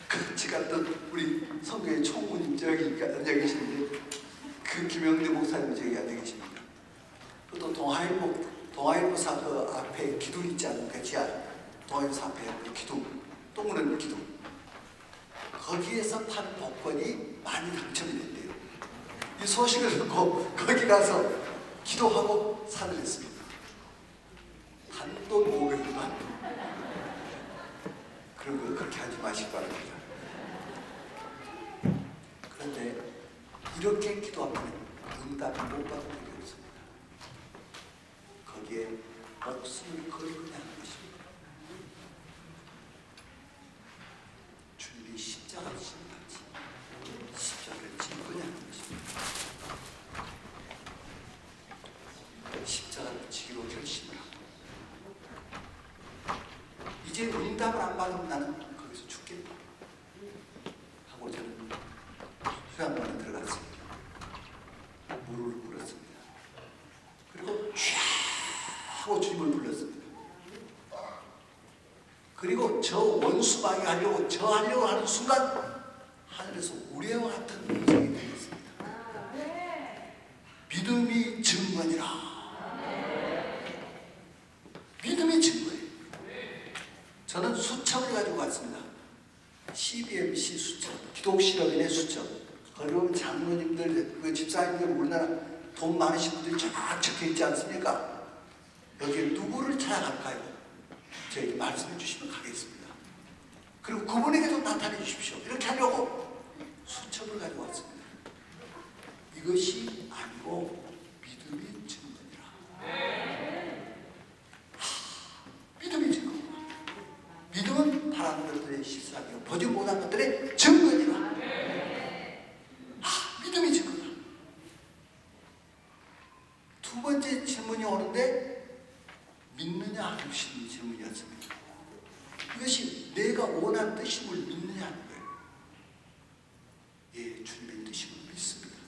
S1: 같이 갔던 우리 성교의 총무님 저기 앉아 계시는데 그 김영대 목사님 저기 앉아 계십니다. 또 동아일보사 그 앞에 기둥 있지 않습니까? 지하 동아일보사 앞에 그 기둥 동그란 기둥 거기에서 판 복권이 많이 당첨이 된대요. 이 소식을 듣고 거기 가서 기도하고 사들였습니다. 단돈 500만. 그런 거 그렇게 하지 마시기 바랍니다. 그런데 이렇게 기도하면 응답을 못 받은 적이 없습니다. 거기에 목숨을 걸고 하는 것입니다. 주님이 십자가를 지는지 십자가를 진 거냐는 것입니다. 십자가를 지기로 결심을 하고 이제 응답을 안 받으면 나는 거기서 죽겠다 하고 저는 휴양관에 들어갔습니다. 물을 물었습니다. 그리고 쫙 하고 주님을 불렀습니다. 그리고 저 원수 방해하려고 하려고 하는 순간 하늘에서 우레와 같은 음성이 들렸습니다. 믿음이 증거니라. 믿음이 증거예요. 저는 수첩을 가지고 왔습니다. CBMC 수첩, 기독실업인의 수첩. 그리고 장로님들, 그 집사님들 우리나라 돈 많으신 분들이 쫙 적혀 있지 않습니까? 여기에 누구를 찾아갈까요? 저에게 말씀해 주시면 가겠습니다. 그리고 그분에게도 나타내 주십시오. 이렇게 하려고 수첩을 가지고 왔습니다. 이것이 아니고 믿음이 증거니라. 믿음이 증거. 믿음은 바라는 것들의 실상이요 보지 못한 것들의 증거니라. 믿음이 증거다. 두 번째 질문이 오는데 믿느냐 안 믿느냐 질문이었습니다. 이것이 내가 원하는 뜻임을 믿느냐는 거예요. 예, 주님의 뜻임을 믿습니다.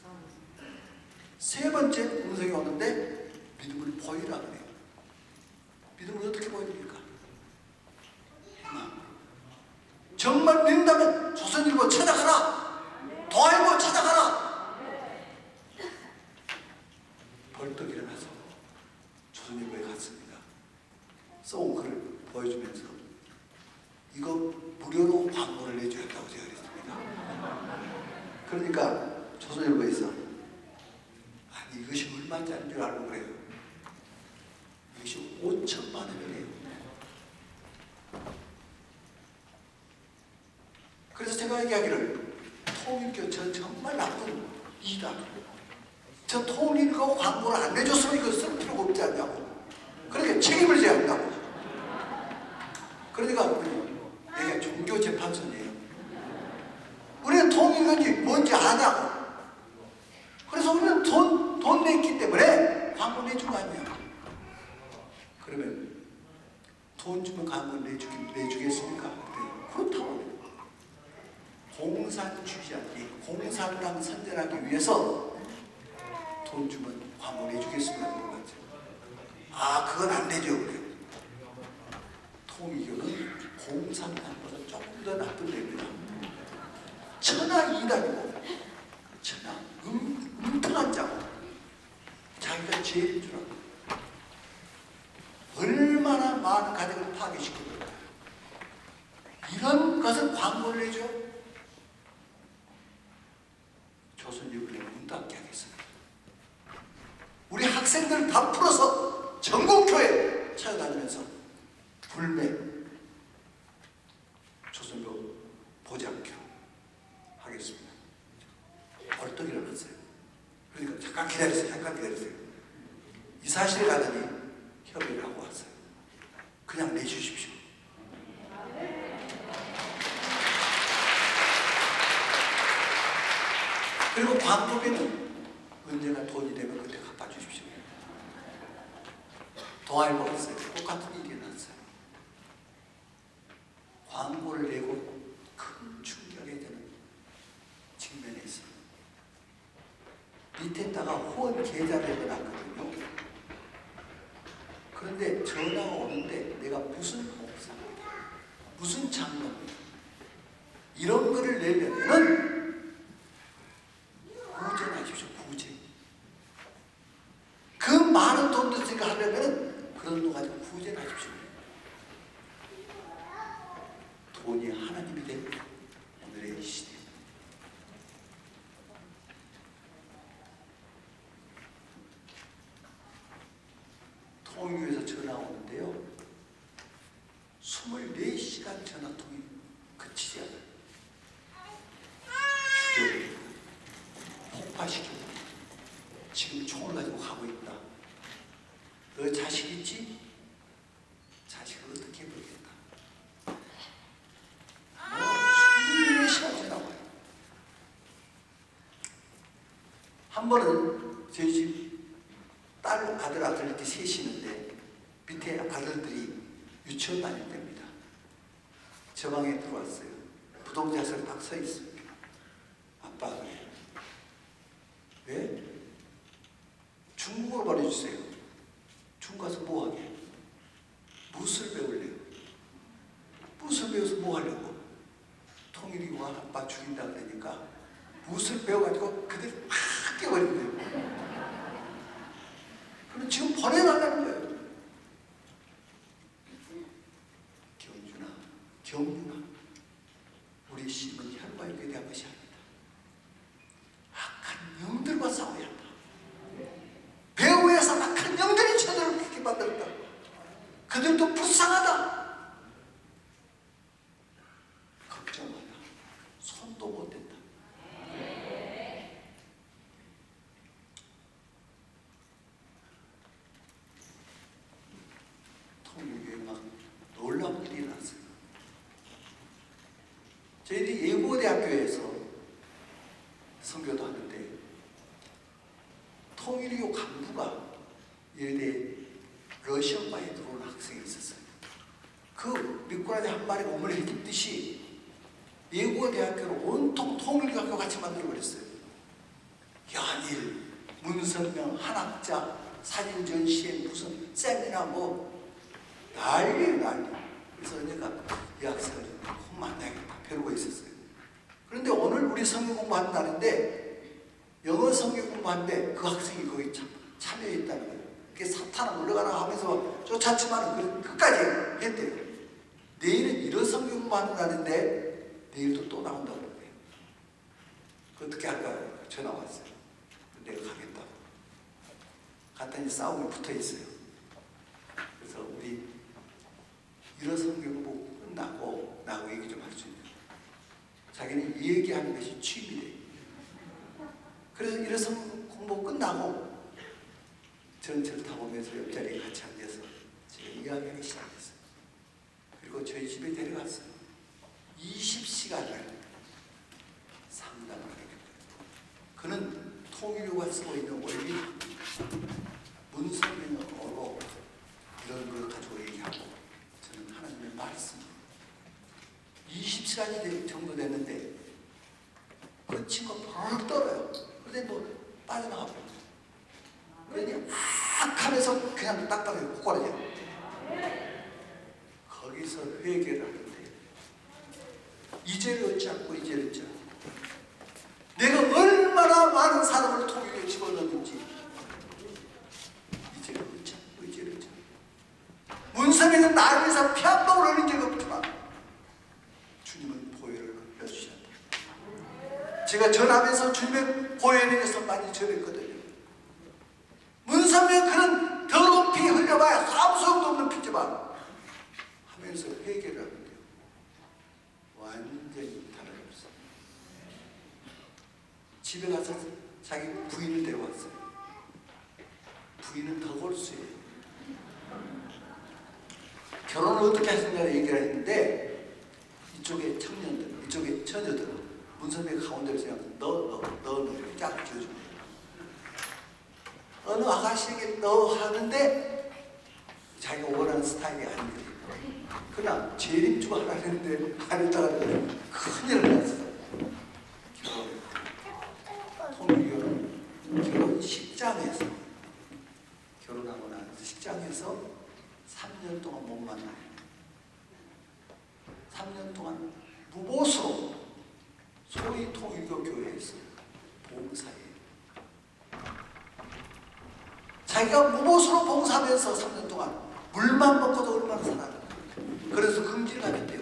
S1: 세 번째 음성이 오는데 믿음을 보이라 그래요. 믿음을 어떻게 보입니까? 정말 믿는다면 조선일보 찾아가라. 동아일보 찾아가라. 벌떡 일어나서 조선일보에 갔습니다. 써온 글을 보여주면서 이거 무료로 광고를 내줘야 한다고 제가 그랬습니다. 그러니까 조선일보에서 아니 이것이 얼마짜리인 줄 알고 그래요. 이것이 5천만 원이래요. 그래서 제가 이야기를 통일교 저 정말 나쁜 이다. 저 통일교 광고를 안 내줬으면 이거 쓸 필요가 없지 않냐고. 그러니까 책임을 져야 한다고. 그러니까 내가 종교재판소네요. 우리는 통일교인지 뭔지 아냐고. 그래서 우리는 돈 냈기 때문에 광고 내준 거 아니야. 그러면 돈 주면 광고 내주겠습니까? 그렇다고. 공산주의자들이 공산당 선전하기 위해서 돈 주면 광고 내주겠습니까? 물어봤죠. 아, 그건 안 되죠. 그래요. 통일교는 공산당보다 조금 더 나쁜 데입니다. 천하 이단이고 천하 뭉텅한 자고 자기가 제일 줄 알고 얼마나 많은 가정을 파괴시키고 이런 것을 광고를 내죠. 조선일보를 문 닫게 하겠습니다. 우리 학생들 다 풀어서 전국교회 찾아다니면서 불매 조선일보 보지 않기로 하겠습니다. 벌떡 일어났어요. 그러니까 잠깐 기다리세요. 이사실에 가더니 협의를 하고 왔어요. 그냥 내주십시오. 그리고 광고비는 언제나 돈이 되면 그때 갚아주십시오. 동아일보 왔어요. 똑같은 일이 일어났어요. 광고를 내고 큰 충격에 되는 측면에 있어요. 밑에다가 후원 계좌를 해놨거든요. 그런데 전화가 오는데 내가 무슨 목사, 무슨 장로 이런 거를 내면은 구제하십시오. 구제. 그 많은 돈도 제가 하려면 그런 돈 가지고 구제를 하십시오. 돈이 하나님이 된 오늘의 이 시대. 통일교에서 전화 오는데요. 24시간 전화통이 그치지 않아요. 죽여버립니다. 폭파시켜버립니다. 지금 총을 가지고 가고 있다. 너 자식 있지? 자식을 어떻게 해버리겠다. 24시간 전화 와요. 한 번은 저희 집 딸, 아들 이렇게 셋이 있는데 밑에 아들들이 유치원 다닐 때입니다. 저 방에 들어왔어요. 부동자석에 딱 서 있습니다. 아빠 그래요. 왜? 중국어로 말해주세요. 중국 가서 뭐 하게? 무엇을 배울래요? 무엇을 배워서 뭐 하려고? 통일이와 아빠 죽인다 그러니까 무엇을 배워가지고 그들이 막 깨버린대요. 그럼 지금 보내달라는 거예요. 경륜아, 우리 심은 혈과 육에 대한 것이 아니다. 악한 영들과 싸워야 한다. 배후에서 악한 영들이 저들을 그렇게 만들었다. 그들도 불쌍하다. 걱정하다. 손도 못 댄다. 통일교에 막 놀라운 일이 일어났어요. 저희들이 예고대학교에서 선교도 하는데 통일교 간부가 예대 러시아과에 들어온 학생이 있었어요. 그 미꾸라지 한 마리 몸을 해집듯이 예고대학교를 온통 통일교 학교 같이 만들어버렸어요. 연일 문선명 한학자 사진 전시회 무슨 세미나 뭐 난리. 그래서 내가 이 학생을 꼭 만나야겠다 벼르고 있었어요. 그런데 오늘 우리 성경 공부하는 날인데 영어 성경 공부하는데 그 학생이 거기 참여했다는 거예요. 그게 사탄아 물러가라 하면서 쫓았지만 끝까지 했대요. 내일은 이런 성경 공부하는 날인데 내일도 또 나온다고 그래요. 어떻게 할까요? 전화 왔어요. 내가 가겠다고. 갔더니 싸움이 붙어있어요. 그래서 우리 이런 성경 공부 끝나고 나하고 얘기 좀 할 수 있는. 자기는 이 얘기하는 것이 취미래. 그래서 이런 성경 공부 끝나고 전철 타고 오면서 옆자리에 같이 앉아서 제가 이야기하기 시작했어요. 그리고 저희 집에 데려갔어요. 20시간을 상담을 하게 됐어요. 그는 통일교가 쓰고 있는 원리 문선명어로 이런 걸 가지고 얘기하고 저는 하나님의 말씀 20시간이 정도 됐는데 그 친구가 펄 떨어요. 그런데 뭐 빠져나가고 그러니 악 하면서 그냥 딱딱하게 꼬꾸라져. 거기서 회개를 하는데 이제를 얻지 않고 이제를 얻지 않고 내가 얼마나 많은 사람을 통일에 집어넣는지 이제를 얻지 않고 이제를 얻지 않고 문선명은 나를 위해서 피 한 방울 흘린 적이 없지만 주님은 보혈을 흘려주셨다. 제가 전하면서 주님의 보혈에 대해서 많이 전했거든요. 문선명 그는 더러운 피 흘려봐야 아무 소용도 없는 피지만 하면서 회개를 하는데요. 완전히 달라졌어요. 집에 가서 자기 부인을 데려왔어요. 부인은 더 골수예요. 결혼을 어떻게 하신다는 얘기를 했는데 이쪽에 청년들, 이쪽에 처녀들 문선명이 가운데로 그냥 너 이렇게 쫙 지어줍니다. 어느 아가씨에게 너 하는데 자기가 원하는 스타일이 아닌데 그냥 재림주가 하라 했는데 안 했다가 큰일을 났어요. 통일교는 결혼식장에서 결혼하고 나서 식장에서 3년 동안 못 만나요. 3년 동안 무보수로 소위 통일교 교회에서 봉사해. 자기가 무보수로 봉사하면서 3년 동안 물만 먹고도 얼마나 살았는가. 그래서 금지를 가졌대요.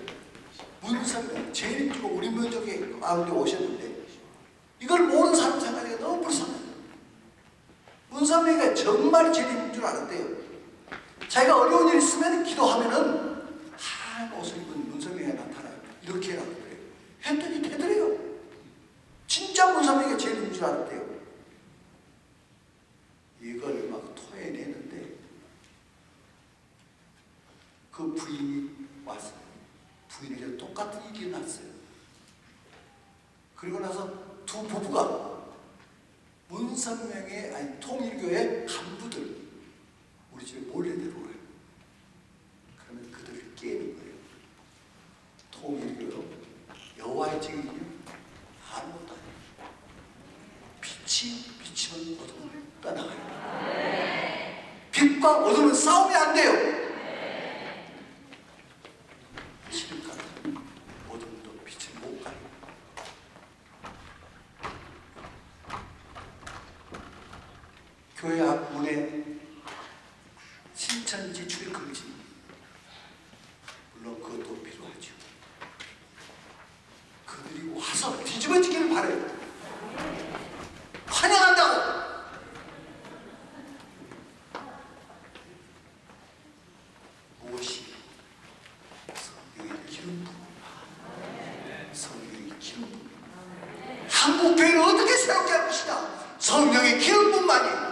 S1: 문선명, 재림주가 우리 민족에 가운데 오셨는데 이걸 모르는 사람 생각하기가 너무 불쌍해요. 문선명이 정말 재림인 줄 알았대요. 자기가 어려운 일 있으면 기도하면은 하얀 옷을 입은 문선명이 나타나요. 이렇게 해라고 그래요. 했더니 되더래요. 진짜 문선명이 재림인 줄 알았대요. 이걸 막 토해내는데 그 부인이 왔어요. 부인에게 똑같은 일이 났어요. 그리고 나서 두 부부가 문선명의 아니 통일교의 간부들 우리 집에 몰래 들어오래요. 그러면 그들을 깨는 거예요. 통일교로 여호와의 증인이요 아무것도 아니에요. 빛이 비치면 어둠을 떠나가요. 빛과 어둠은 싸움이 안 돼요. 지금 같은 어둠도 빛을 못 가요. 교회 앞 문에 신천지 출입 금지. 물론 그것도 필요하죠. 그들이 와서 뒤집어지기를 바래요. 환영한다고. 무엇이 성령의 기름 부음. 성령의 기름 부음. 한국 교회를 어떻게 새롭게 할 것이냐? 성령의 기름 부음만이.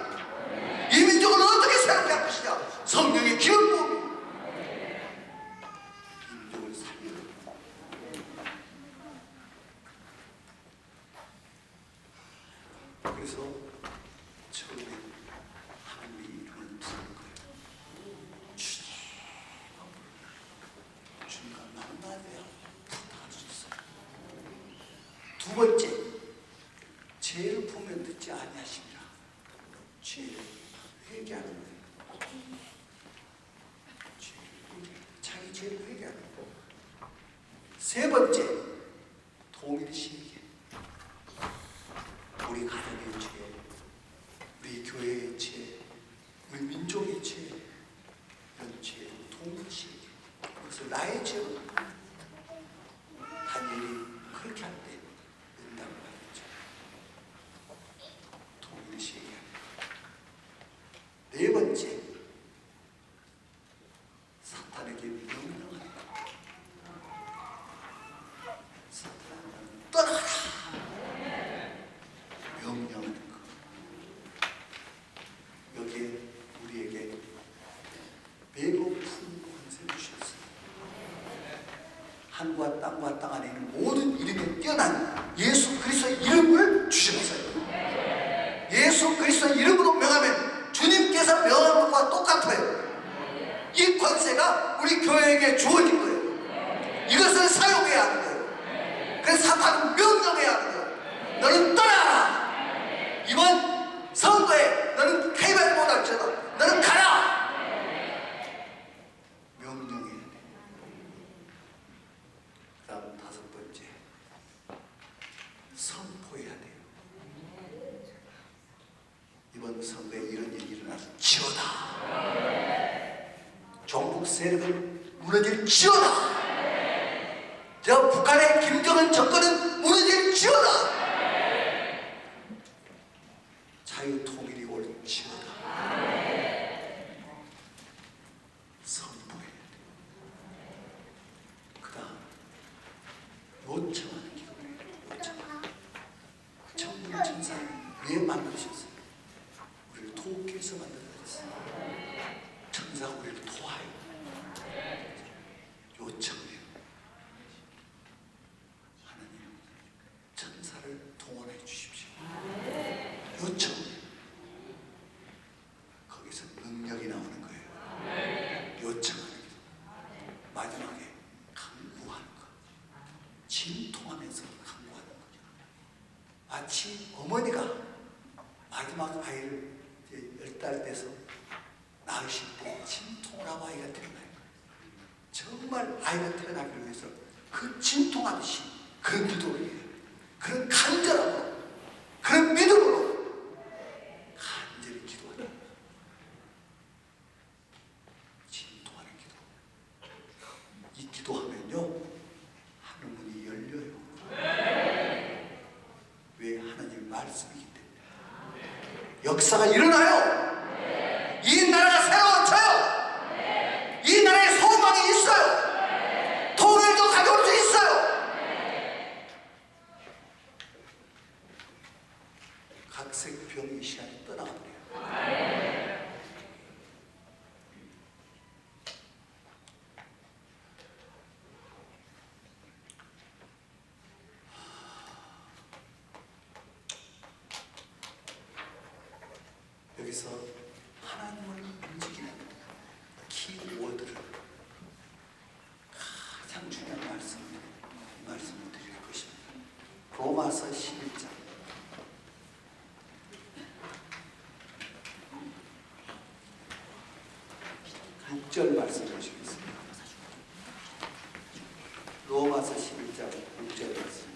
S1: 이 민족을 어떻게 새롭게 할 것이냐? 성령의 기름 부음. 이 민족을 살려. 그래서 처음에 하나님의 이름을 부르는 거예요. 주님, 주님과 만나야 부탁할 수 있어요. 두 번째, 죄를 보면 듣지 아니하십니다. 죄를 회개하는 거예요. 자기 죄를 회개하는 거예요. 세 번째, 통일시에게 우리 가정의 죄, 우리 교회의 죄, 우리 민족의 죄, 이런 죄를 통일시에게. 그래서 나의 죄는 다니엘이 그렇게 할 때 은담을 받았죠. 통일시에게. 네 번째, 사탄에게 명령하는 것. 사탄아, 떠나가라! 명령하는 것. 여기에 우리에게 매우 큰 권세를 주셨습니다. 하늘과 땅과 땅 안에 있는 모든 이름에 뛰어난 예수 그리스도의 이름을 주셨어요. 예수 그리스도의 이름으로 명하면 주님께서 명한 것과 똑같아요. 이 권세가 우리 교회에게 주어진 거예요. 이것을 사용해야 하는 거예요. 그래서 사탄은 명령해야 하는 거예요. 너는 떠나라. 이번 선거에 너는 패배하지 못할지어다. 너는 가라. 명령해야 돼. 그 다음 다섯 번째, 선포해야 돼요. 이번 선거에 이런 일이 일어날지어다. 종북 세력은 무너질지어다. 저 북한의 김정은 정권은 무너질지어다. 자유 통일이 올지어다. 선포해야 돼. 그 다음 요청하는 기도를 요청. 천군 천사를 왜 만드셨어요? 우리를 돕기 위해서 만들어졌어요. 천사가 우리를 도와요. 요청해요. 하나님, 천사를 동원해 주십시오. 요청해요. 거기서 능력이 나오는 거예요. 요청하는 게. 마지막에 간구하는 것. 진통하면서 간구하는 거죠. 마치 어머니가 마지막 아이를 10달 돼서 낳으실 때 진통을 하고 아이가 태어나요. 정말 아이가 태어나기 위해서 그 진통하듯이 그런 기도를 해요. 그런 간절함으로, 그런 믿음으로 간절히 기도하는 진통하는 기도. 이 기도하면요 하늘문이 열려요. 왜? 하나님의 말씀이기 때문에. 역사가 일어나요. 이 나라가 새로워져요. 이 나라에 소망이 있어요. 통일도 가져올 수 있어요. 각색 병이 시간이 떠나버려요. 여기서 하나님을 움직이는 키워드를 가장 중요한 말씀을 드릴 것입니다. 로마서 11장 6절 말씀 보시겠습니다. 로마서 11장 6절 말씀.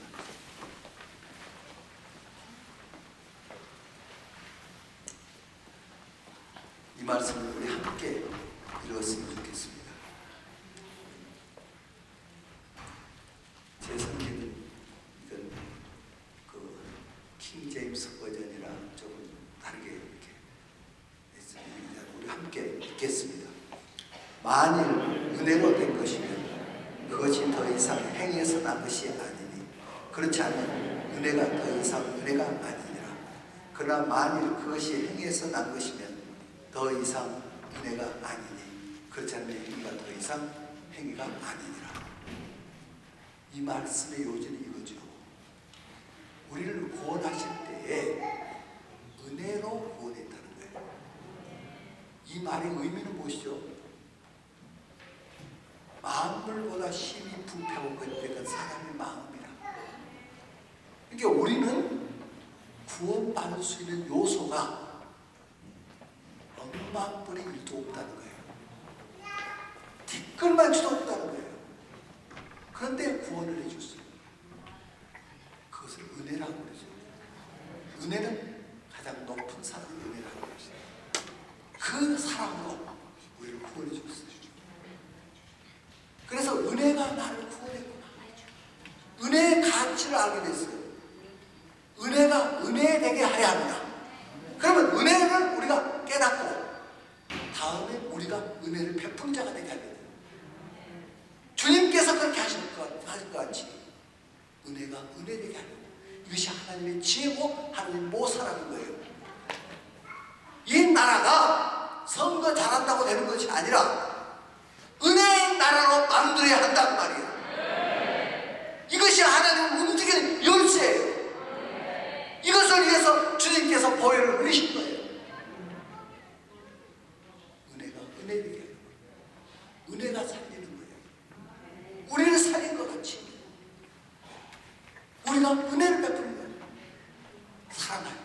S1: 이 말씀을 우리 함께 읽었으면 좋겠습니다. 제 성경은 이건 그 킹제임스 버전이라 조금 다르게 이렇게 했습니다. 우리 함께 읽겠습니다. 만일 은혜로 된 것이면 그것이 더 이상 행위에서 난 것이 아니니 그렇지 않으면 은혜가 더 이상 은혜가 아니니라. 그러나 만일 그것이 행위에서 난 것이면 더 이상 은혜가 아니니 그렇지 않으면 행위가 더 이상 행위가 아니니라. 이 말씀의 요지는 이거죠. 우리를 구원하실 때에 은혜로 구원했다는 거예요. 이 말의 의미는 무엇이죠? 만물보다 심히 부패하고 거듭된 사람의 마음이라. 그러니까 우리는 구원받을 수 있는 요소가 천만 분의 1도 없다는 거예요. 티끌만치도 없다는 거예요. 그런데 구원을 해줬어요. 그것을 은혜라고 그러죠. 은혜는 가장 높은 사랑을 은혜라고 그러죠. 그 사랑으로 우리를 구원해 줬어요. 그래서 은혜가 나를 구원했구나. 은혜의 가치를 알게 됐어요. 은혜가 은혜되게 하려 합니다. 그러면 은혜를 우리가 깨닫고 다음에 우리가 은혜를 베푸는 자가 되게 하게 돼요. 주님께서 그렇게 하실 것 같이 은혜가 은혜되게 하려고. 이것이 하나님의 지혜고 하나님의 모사라는 거예요. 이 나라가 선거 잘한다고 되는 것이 아니라 은혜의 나라로 만들어야 한다는 말이에요. 이것이 하나님을 움직이는 열쇠예요. 이것을 위해서 주님께서 보혈을 흘리신 거예요. 은혜가 은혜되게 하는 거예요. 은혜가 살리는 거예요. 우리를 살린 것 같이 우리가 은혜를 베푸는 거예요. 살아나요.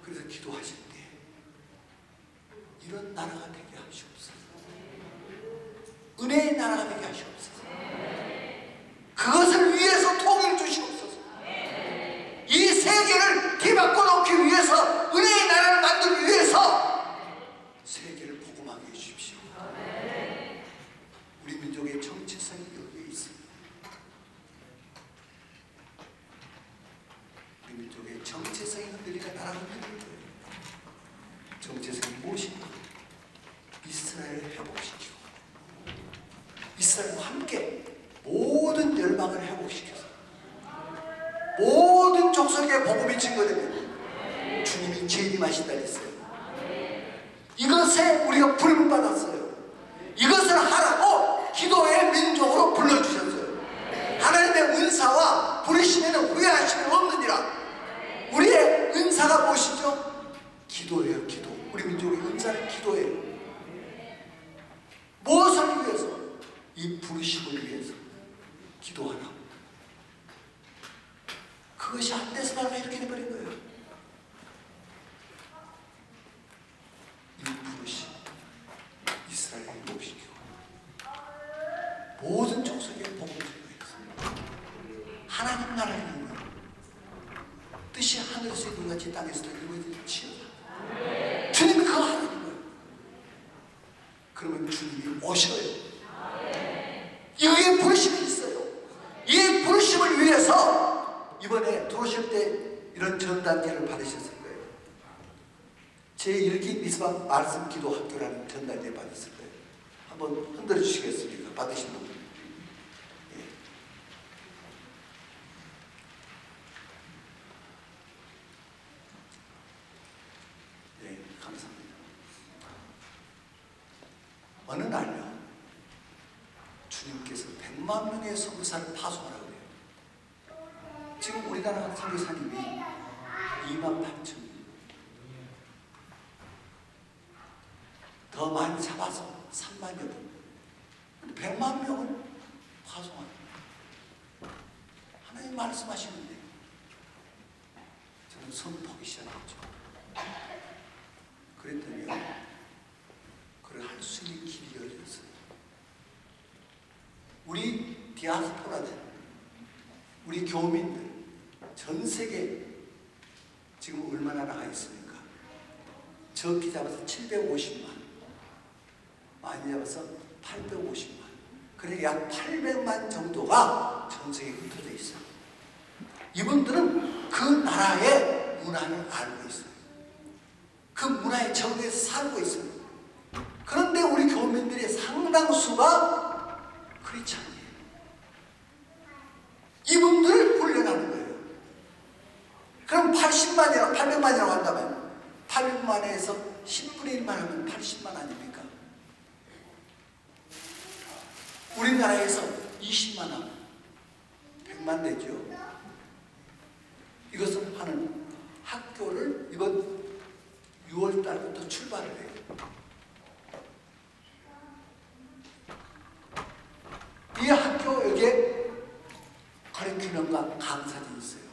S1: 그래서 기도하실 때 이런 나라가 되게 하시옵소서. 은혜의 나라가 되게 하시옵소서. 그것을 위해서 통일 주시옵소서. 이 세계를 뒤바꿔 놓기 위해서 은혜의 나라를 만들기 위해서 세계를 복음하게 해주십시오. 우리 민족의 정체성이 여기에 있습니다. 우리 민족의 정체성이 흔들리가 나라가 흔들릴 거예요. 정체성이 무엇인가? 이스라엘을 회복시키고 이스라엘과 함께 모든 열방을 회복시켜서 모든 족속의 복음이 증거되면 주님이 재림하신다 했어요. 이것에 우리가 부름을 받았어요. 이것을 하라고 기도의 민족으로 불러주셨어요. 하나님의 은사와 부르심에는 후회하심이 없느니라. 우리의 은사가 무엇이죠? 기도예요. 기도. 우리 민족의 은사는 기도예요. 무엇을 위해서? 이 부르심을 위해서 기도하라. 그것이 안 돼서 나라가 이렇게 돼버린 거예요. 이 부르심 이스라엘을 회복시키고 모든 족속의 복음을 위해서 하나님 나라의 이루는 뜻이 하늘에서 이루어지 땅에서도 이루어질지어다. 주님이 그거 하라는 거예요. 그러면 주님이 오셔요. 여기에 부르심이 있어요. 이 부르심을 위해서 이번에 들어오실 때 이런 전단지를 받으셨을 거예요. 제1기 미스바 말씀 기도 학교라는 전단지 받았을 거예요. 한번 흔들어 주시겠습니까? 받으신 분. 네, 감사합니다. 어느 날요, 주님께서 100만 명의 선교사를 파송하라고 해요. 지금 우리나라 선교사님이 28,000명. 더 많이 잡아서 3만여 분. 100만 명을 파송하는 거예요. 하나님 말씀하시는데 저는 선포하기 시작했죠. 그랬더니요, 그걸 할 수 있는 길이 열렸어요. 우리 디아스포라들, 우리 교민들, 전 세계 지금 얼마나 나가 있습니까? 적게 잡아서 750만, 많이 잡아서 850만. 그래 약 800만 정도가 전 세계에 흩어져 있어요. 이분들은 그 나라의 문화를 알고 있어요. 그 문화의 정에서 살고 있어요. 그런데 우리 교민들의 상당수가 크리스찬이에요. 이분들을 훈련하는 거예요. 그럼 80만이라고 800만이라고 한다면 800만에서 10분의 1만 하면 80만 아닙니까? 우리나라에서 20만 하면 100만 되죠. 이것을 하는 학교를 이번 6월 달부터 출발을 해요. 이 학교 여기에 커리큘럼과 강사들이 있어요.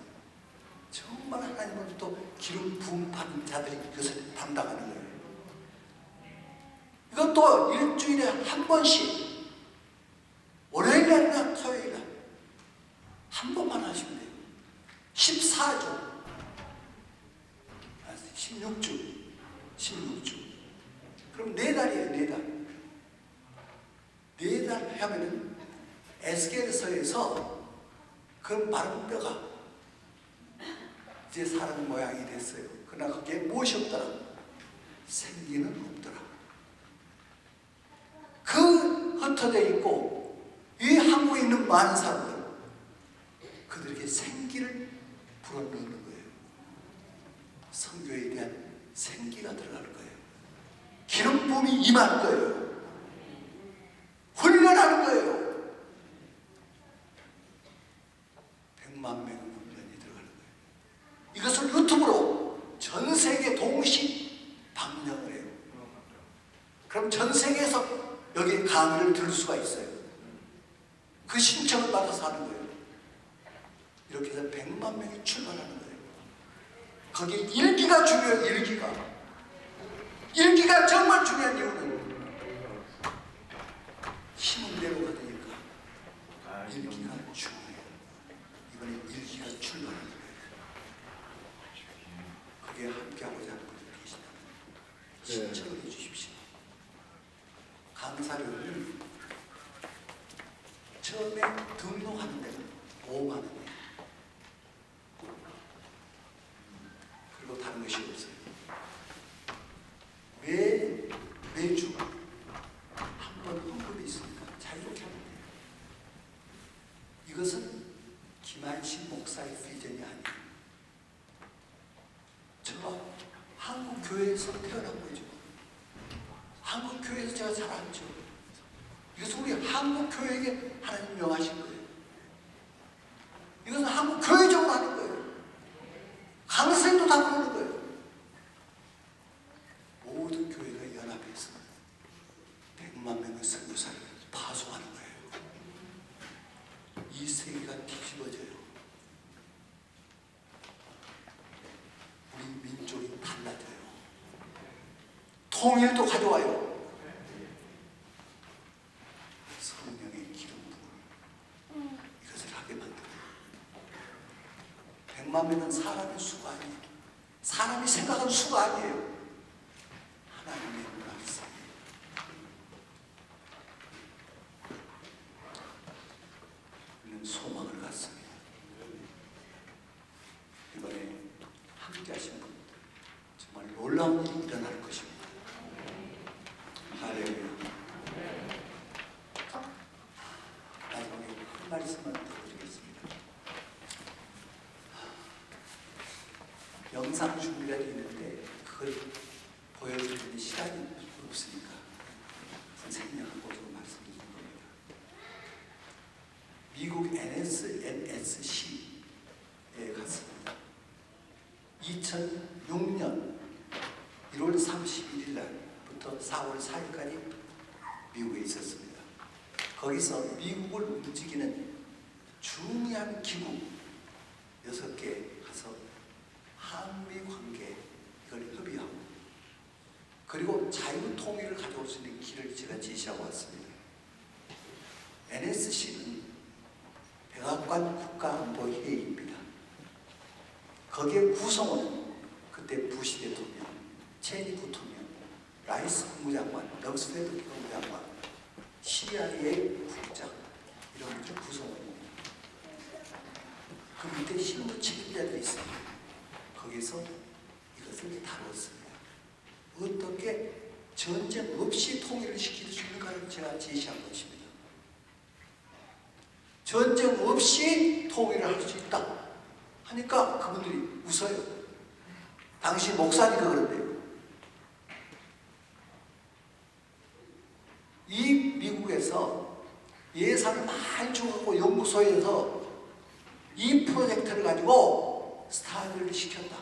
S1: 분파는 자들이 그것을 담당하는 거예요. 이것도 일주일에 한 번씩 월요일날이나 토요일날 한 번만 하시면 돼요. 14주 16주 그럼 4달이에요. 4달 4달 하면은 에스겔서에서 그 마른 뼈가 이제 사람 모양이 됐어요. 그러나 거기에 무엇이 없더라? 생기는 없더라. 그 흩어져 있고 이 한국에 있는 많은 사람들 그들에게 생기를 불어넣는 거예요. 성교에 대한 생기가 들어가는 거예요. 기름 부음이 임하는 거예요. 훈련하는 거예요. 100만 명의 훈련이 들어가는 거예요. 이것을 유튜브로 전 세계 동시 방영을 해요. 그럼 전 세계에서 여기 강의를 들을 수가 있어요. 그 신청을 받아서 하는 거예요. 이렇게 해서 100만 명이 출발하는 거예요. 거기에 일기가 중요해요. 일기가 정말 중요한 이유는 힘은 내려가니까 일기가 중요해요. 이번에 일기가 출발하는 거예요. 거기에 함께하고자 하는 분들이 계시다면 신청을 해주십시오. 강사료는 처음에 등록하는 데는 5만 원이에요. 그리고 다른 것이 없어요. 매주 한 번 헌금이 있으니까 자유롭게 하면 돼요. 이것은 김한식 목사의 비전이 아니에요. 제가 한국 교회에서 태어난 거죠. 한국 교회에서 제가 자랐죠. 이것은 우리 한국 교회에게 하나님 명하신 거예요. 이것은 한국 교회적으로 하는 거예요. 강생도 다 그러는 거예요. 모든 교회가 연합해서 100만 명의 선교사를 파송하는 거예요. 이 세계가 뒤집어져요. 우리 민족이 달라져요. 통일도 가져와요. 성령의 기름 부음 이것을 하게 만들어요. 100만 명은 사람의 수가 아니에요. 사람이 생각하는 수가 아니에요. 하나님의 말씀이에요. 우리는 소망을 갖습니다. 이번에 함께 하신 분들 정말 놀라운 일이 일어날 것입니다. 할렐루야. 마지막에 한 말씀만 더 드리겠습니다. 영상 준비가 되어 있는데 그걸 보여드리는 시간이 없으니까 선생님하고 좀 말씀드리는 겁니다. 미국 NSC에 갔습니다. 2006년 1월 31일 날부터 4월 4일까지 미국에 있었습니다. 거기서 미국을 움직이는 중요한 기구 6개 가서 한미 관계 이걸 협의하고 그리고 자유통일을 가져올 수 있는 길을 제가 제시하고 왔습니다. NSC는 백악관 국가안보회의입니다. 거기에 구성원은 그때 부시 대통령, 체니 부통령, 라이스 국무장관, 럼스펠드 국무장관, CIA 국장 이런 분들 구성원입니다. 그 밑에 신부 책임자들이 있습니다. 거기서 이것을 다뤘습니다. 어떻게 전쟁 없이 통일을 시킬 수 있는가를 제가 제시한 것입니다. 전쟁 없이 통일을 할 수 있다 하니까 그분들이 웃어요. 당신 목사니까 그런데요. 이 미국에서 예산을 많이 주고 연구소에서 이 프로젝트를 가지고 스타일을 시켰다.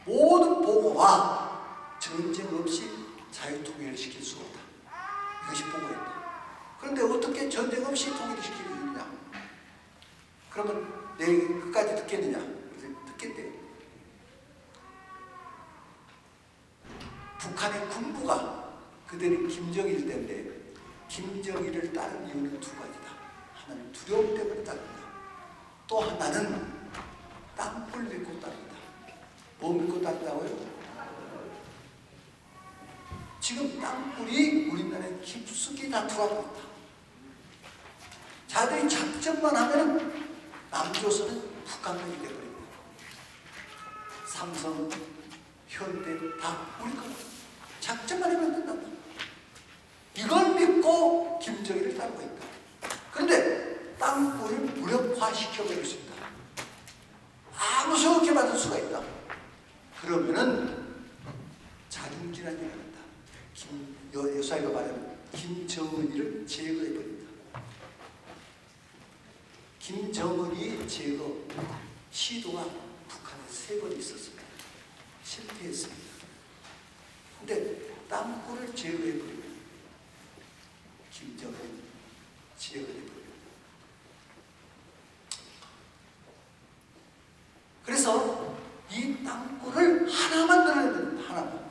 S1: 모든 보고와 전쟁 없이 자유통일을 시킬 수 없다. 이것이 보고였다. 그런데 어떻게 전쟁 없이 통일을 시킬 수 있느냐? 그러면 내 끝까지 듣겠느냐? 듣겠대요. 그들이 김정일 때인데 김정일을 따른 이유는 두 가지다. 하나는 두려움 때문에 따른다. 또 하나는 땅굴 믿고 따른다. 뭐 믿고 따른다고요? 지금 땅굴이 우리나라에 깊숙이 다 들어가고 있다. 자들이 작전만 하면 남조선은 북한군이 되어버립니다. 삼성, 현대 다 우리 거다. 작전만 하면 된단다. 이걸 믿고 김정일을 따르고 있다. 그런데 땅굴을 무력화시켜버릴 수 있다. 아무 소용 없게 만들 수가 있다. 그러면은 자중질환이 일어난다. 여사이가 말하는 김정은이를 제거해버린다. 김정은이 제거 시도가 북한에 3번 있었습니다. 실패했습니다. 근데 땅굴을 제거해버리면 김정은이 제거해버려요. 그래서 이 땅굴을 하나만 늘어야 됩니다. 하나만.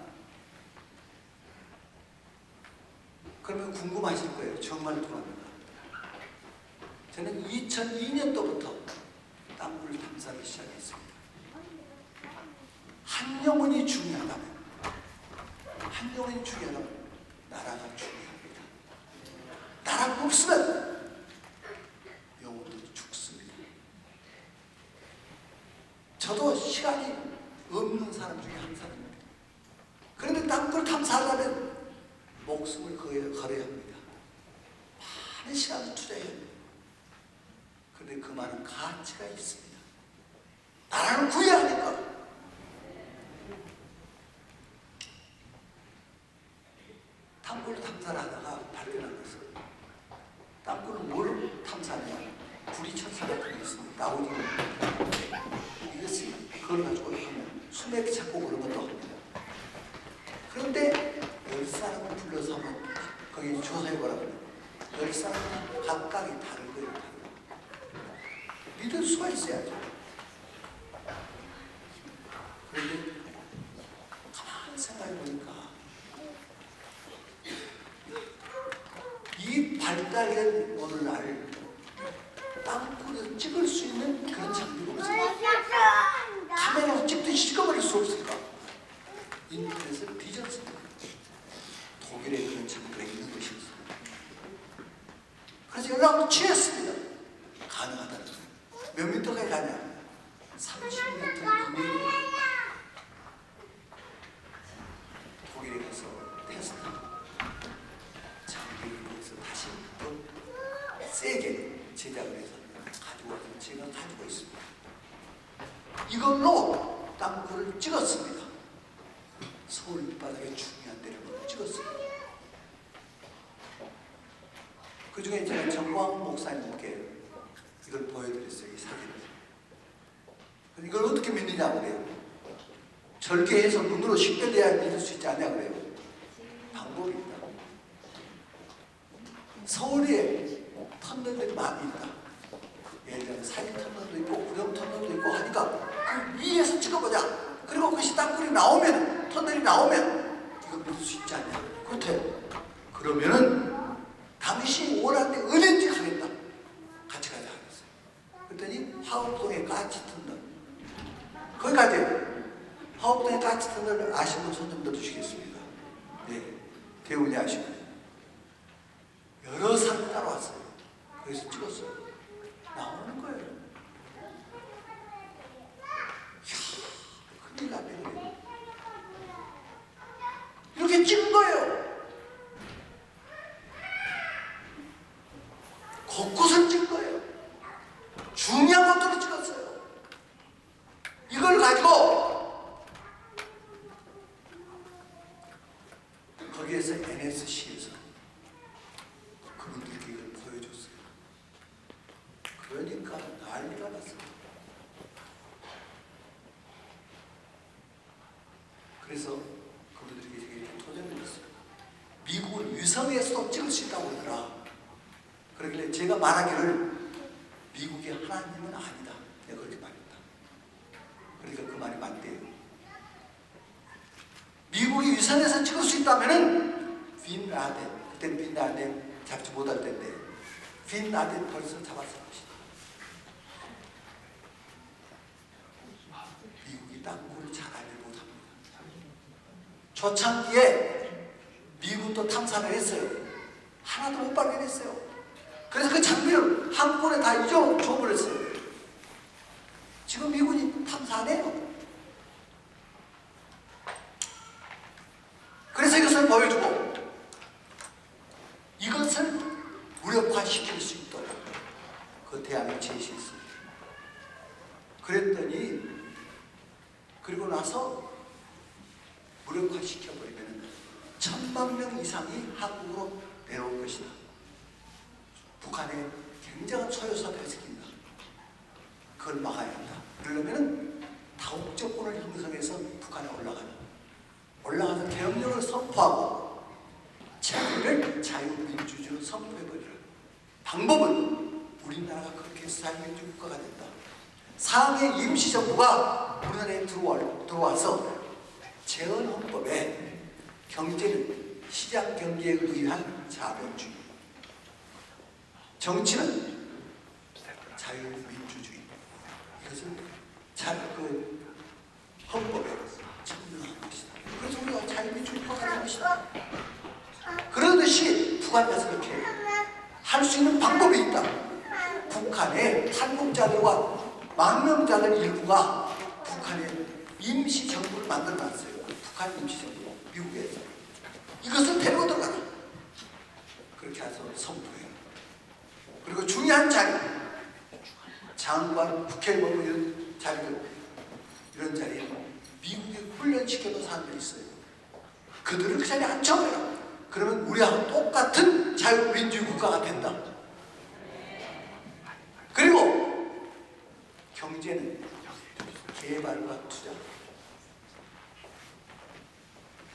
S1: 그러면 궁금하실 거예요. 정말 궁금합니다. 저는 2002년도부터 땅굴 탐사를 시작했습니다. 한 영혼이 중요하다면, 한 영혼이 중요하다면 나라가 중요합니다. 나라가 없으면 영혼들이 죽습니다. 저도 시간이 없는 사람 중에 한 사람입니다. 그런데 땅굴 탐사하려면 목숨을 걸어야 합니다. 많은 시간을 투자해야 합니다. 그런데 그 많은 가치가 있습니다. 나라를 구해야 하니까. 땅굴 탐사를 하다가 발견한 것은 땅굴을 뭘 탐사하냐? 구리천사 같은 게 있습니다. 나오지 이것을 그걸 가지고 하면 수맥이 잡고 그런 것도 합니다. 그런데 10사람을 불러서 하면 거기 조사해보라고 10사람은 각각이 다른 거예요. 다른 거. 믿을 수가 있어야죠. 그런데 가만히 생각해보니까 이 발달된 오늘날 땅굴을 찍을 수 있는 그런 장비가 없어요. 카메라로 찍듯이 찍어버릴 수 없을까? 인터넷을 뒤졌습니다. 독일에 그런 장비가 있는 것이었습니다. 그래서 연락을 취했습니다. 가능하다는 거예요. 몇 미터까지 가냐? 30m 이내에 독일에 가서 테스트 장비를 위해서 다시 더 세게 제작을 해서 가지고 와서 제가 가지고 있습니다. 이걸로 땅굴을 찍었습니다. 서울 밑바닥에 중요한 데를 찍었습니다. 그 중에 제가 정광 목사님께 이걸 보여드렸어요. 이 사진을. 이걸 어떻게 믿느냐 그래요. 절개해서 눈으로 식별해야 믿을 수 있지 않냐 그래요. 방법이 있다. 서울에 터널들이 많이 있다. 예를 들면 사기 터널도 있고 구령 터널도 있고 하니까 그 위에서 찍어보자. 그리고 그것이 땅굴이 나오면, 터널이 나오면 이거 믿을 수 있지 않냐. 그렇대요. 그러면은 당신이 원하는데 어딘지 가겠다. 같이 가자 하겠어요. 그랬더니 화곡동의 까치 터널. 거기 가세요. 화곡동의 까치 터널을 아시는 분 손 좀 넣어주시겠습니까? 네. 대운이 아시고. 여러 사람이 따라왔어요. 거기서 찍었어요. 나오는 거예요. 이야, 큰일 나네. 이렇게 찍은 거예요. 곳곳을 찍은 거예요. 중요한 것들을 찍었어요. 이걸 가지고 거기에서 NSC에서 그분들께 이걸 보여줬어요. 그러니까 난리가 났어요. 그래서 그분들에게 이렇게 도전을 했어요. 미국은 위성에서도 찍을 수 있다고 그러더라. 그러길래 제가 말하기를 미국이 하나님은 아니다. 내가 그렇게 말했다. 그러니까 그 말이 맞대요. 미국이 위성에서 찍을 수 있다면은 빈라덴, 그때는 빈라덴 잡지 못할 때인데 빈라덴 벌써 잡았을 것이다. 미국이 땅굴을 잘 알지 못합니다. 초창기에 미군도 탐사를 했어요. 하나도 못 발견했어요. 그래서 그 장비를 한꺼번에 다 잊어줘버렸어요. 지금 미군이 탐사 안 해요. 그래서 이것을 보여주고 이것을 무력화시킬 수 있도록 그 대안을 제시했습니다. 그랬더니 그리고 나서 무력화시켜버리면 1000만 명 이상이 한국으로 내려올 것이다. 북한에 굉장한 소요사가 생긴다. 그걸 막아야 한다. 그러려면 다국적군을 형성해서 북한에 올라가서 개혁령을 선포하고 자기를 자유민주주의로 선포해버리라. 방법은 우리나라가 그렇게 해서 자유민주 국가가 된다. 상해 임시정부가 우리나라에 들어와서 재헌헌법에 경제는 시장경제에 의한 자본주의, 정치는 자유민주주의, 이것을 그 헌법에 정명한 것이다. 그래서 우리가 자유민주주의 국가가 된 것이다. 그러듯이 북한 가서 그렇게 할 수 있는 방법이 있다. 북한의 탈북자들과 망명자들 일부가 북한의 임시정부를 만들어놨어요. 북한 임시정부, 미국에서. 이것을 데리고 들어가라. 그렇게 해서 선포해요. 그리고 중요한 자리, 장관, 국회의원 이런 자리들, 이런 자리에 미국에 훈련시켜놓은 사람들이 있어요. 그들을 그 자리에 앉혀버려라. 그러면 우리하고 똑같은 자유민주주의 국가가 된다. 그리고 경제는 개발과 투자.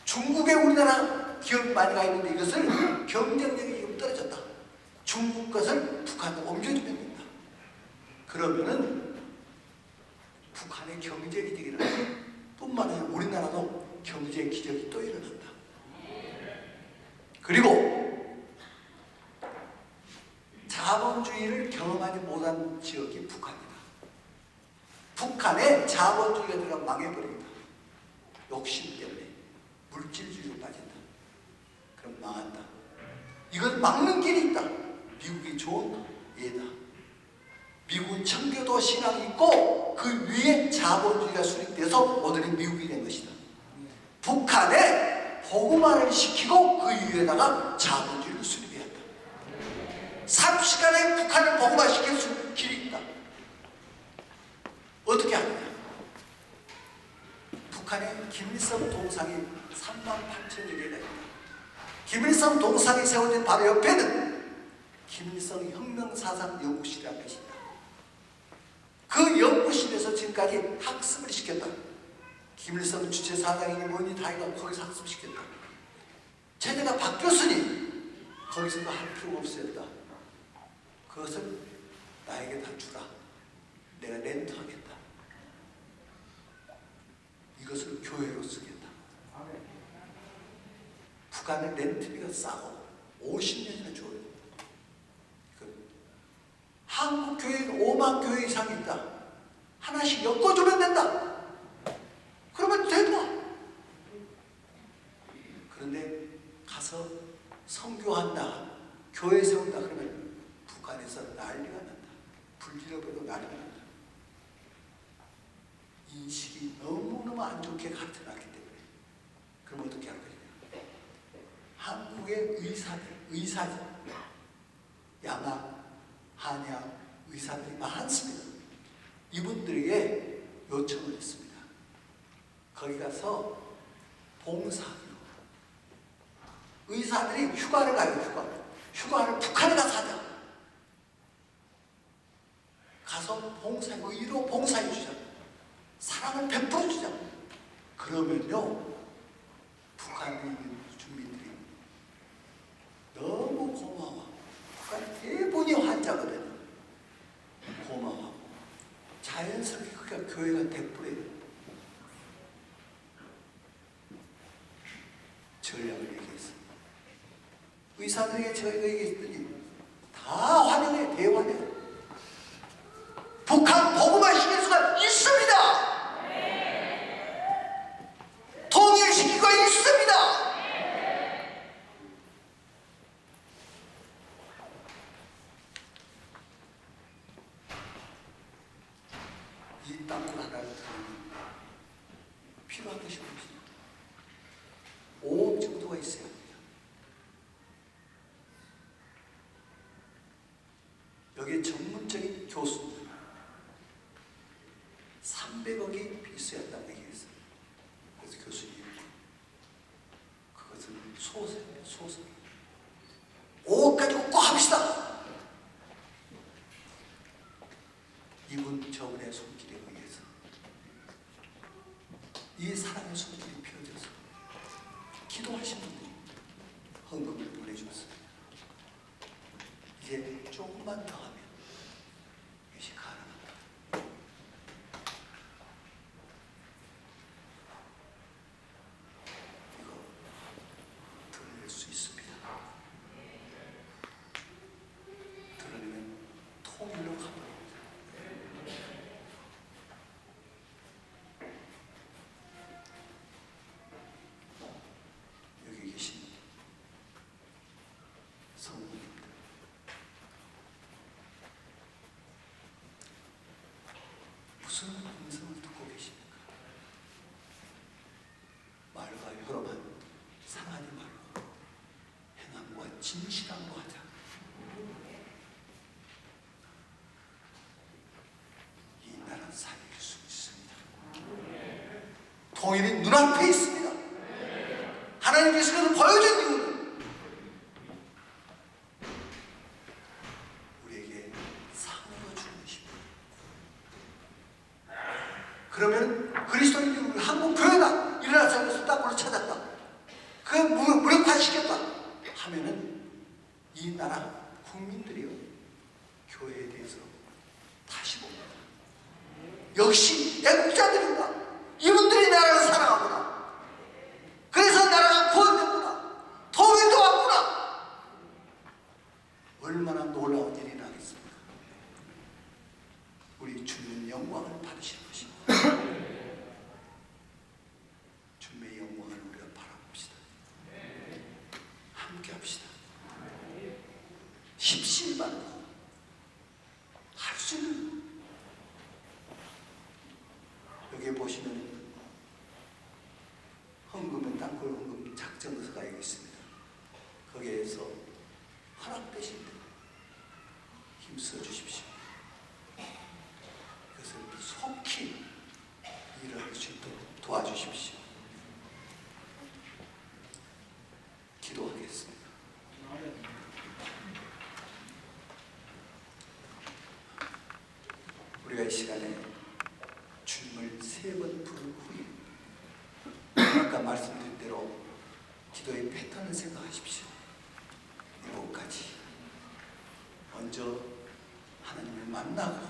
S1: 중국에 우리나라 기업이 많이 가 있는데 이것을 경쟁력이 좀 떨어졌다. 중국 것을 북한으로 옮겨주면 된다. 그러면은 북한의 경제 기적이 일어난다. 뿐만 아니라 우리나라도 경제 기적이 또 일어난다. 그리고 자본주의를 경험하지 못한 지역이 북한이다. 북한에 자본주의가 들어가 망해버린다. 욕심 때문에 물질주의로 빠진다. 그럼 망한다. 이걸 막는 길이 있다. 미국이 좋은 예다. 미국은 청교도 신앙이 있고 그 위에 자본주의가 수립돼서 모델이 미국이 된 것이다. 북한에 복음화를 시키고 그 위에다가 자본주의를 수립해야 한다. 삽시간에 북한을 복음화시킬 수 있는 길이 있다. 어떻게 하느냐? 북한에 김일성 동상이 38,000여 개가 있다. 김일성 동상이 세워진 바로 옆에는 김일성 혁명사상연구실이라는 것이 있다. 그 연구실에서 지금까지 학습을 시켰다. 김일성 주체사상이니 뭐니 다 이거 거기서 학습시켰다. 쟤네가 바뀌었으니 거기서도 할 필요가 없었다. 그것을 나에게 다 주라. 내가 렌트하겠다. 이것을 교회로 쓰겠다. 북한은 렌트비가 싸고 50년이나 줘요. 한국 교회는 5만 교회 이상이 있다. 하나씩 엮어주면 된다. 그러면 된다. 그런데 가서 선교한다, 교회 세운다 그러면 북한에서 난리가 난다. 불질러버리고 난리가 난다. 인식이 너무너무 안 좋게 가르쳐놨기 때문에. 그럼 어떻게 할 것이냐? 한국의 의사들, 양학, 한약 의사들이 많습니다. 이분들에게 요청을 했습니다. 거기 가서 봉사하기로. 의사들이 휴가를 가요. 휴가를 북한에 가서 하자. 가서 봉사하고 의로 봉사해주자. 사랑을 베풀어주자. 그러면요 북한 주민들이 너무 고마워. 북한 대부분이 환자거든요. 고마워. 자연스럽게 그가 교회가 돼버려요. 전략을 얘기했어. 이사들에게 저희가 얘기했더니 다 환영해, 대환영. 북한 복음화 시킬 수가 있습니다. 통일시키고 있습니다. 이 땅굴 하나를 들으면 필요한 것이 없습니다. 5억 정도가 있어야 합니다. 여기에 전문적인 교수들 300억이 있어야 한다고 얘기했어요. 그래서 교수님, 그것은 소설입니다. 소설. 5억 가지고 꼭 합시다. 이분 저분의 손길에 의해서 이 사랑의 손길이 펴져서 기도하신 분들이 헌금을 보내주었습니다. 이제 조금만 더 하면 이것이 가능합니다. 이거 드러낼 수 있습니다. 드러내면 통일로 가버립니다. 여기 계신 성도님들, 무슨 음성을 듣고 계십니까? 말과 혀로만 상하지 말고 행함과 진실함으로 하자. 이 나라 살릴 수 있습니다. 통일이 눈앞에 있습니다. 하나님께서 그를 보여준 이유는 우리에게 상을 주는 것입니다. 그러면 그리스도인이 한국 교회가 일어나서 하면서 땅굴을 찾았다, 그 무력화시켰다 하면은 이 나라 국민들이요, 교회에 대해서 다시 봅니다. 역시 애국자들입니다. 이분들이 나라를 사랑하구나. 그래서 나라가 구원됐구나. 통일도 왔구나. 얼마나 놀라운 일이 나겠습니까? 우리 주님 영광을 받으시는 것입니다. 주님의 영광을 우리가 바라봅시다. 함께 합시다. 십시일반으로 할 수 있는, 여기에 보시면 헌금은 땅굴 헌금 작정서가 여기 있습니다. 거기에서 허락되신 대로 힘써 주십시오. 그것을 속히 일을 할 수 있도록 도와주십시오. 기도하겠습니다. 우리가 이 시간에 주님을 3번 부른 후에 아까 말씀드린 대로 기도의 패턴을 생각하십시오. 7가지. 먼저 하나님을 만나고,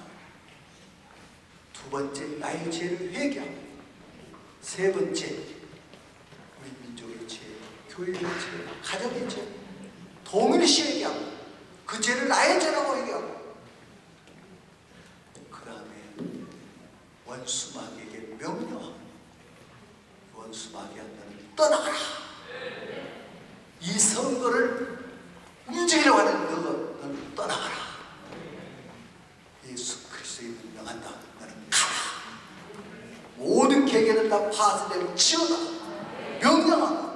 S1: 2번째 나의 죄를 회개하고, 3번째 우리 민족의 죄, 교회의 죄, 가정의 죄 동일시 회개하고, 그 죄를 나의 죄라고 회개하고, 그 다음에 원수 마귀에게 명령하고, 원수 마귀한테는 떠나가라. 이 선거를 움직이려고 하는 너는 떠나가라. 예수 그리스도의 명한다. 너는 가라. 모든 계계는 다 파쇄되고 치워라. 명령하라.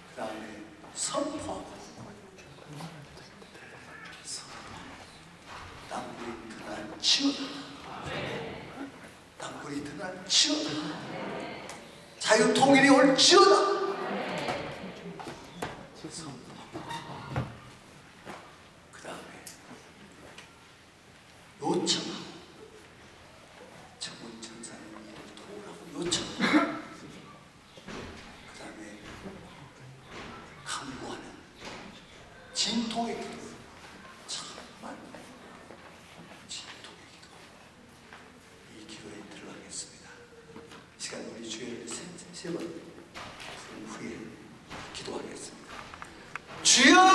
S1: 그 다음에 선포하고, 땅굴이 드러난 치워라. 땅굴이 드러난 치워라. 자유 통일이 올 치워라. 그 다음에 요청하고, 전문 천사님 도우라고 요청하고, 그 다음에 강구하는 진통의 기도. 정말 진통의 기도. 이 기도에 들어가겠습니다. 시간 우리 주의를 3번 부른 후에 기도하겠습니다. 주여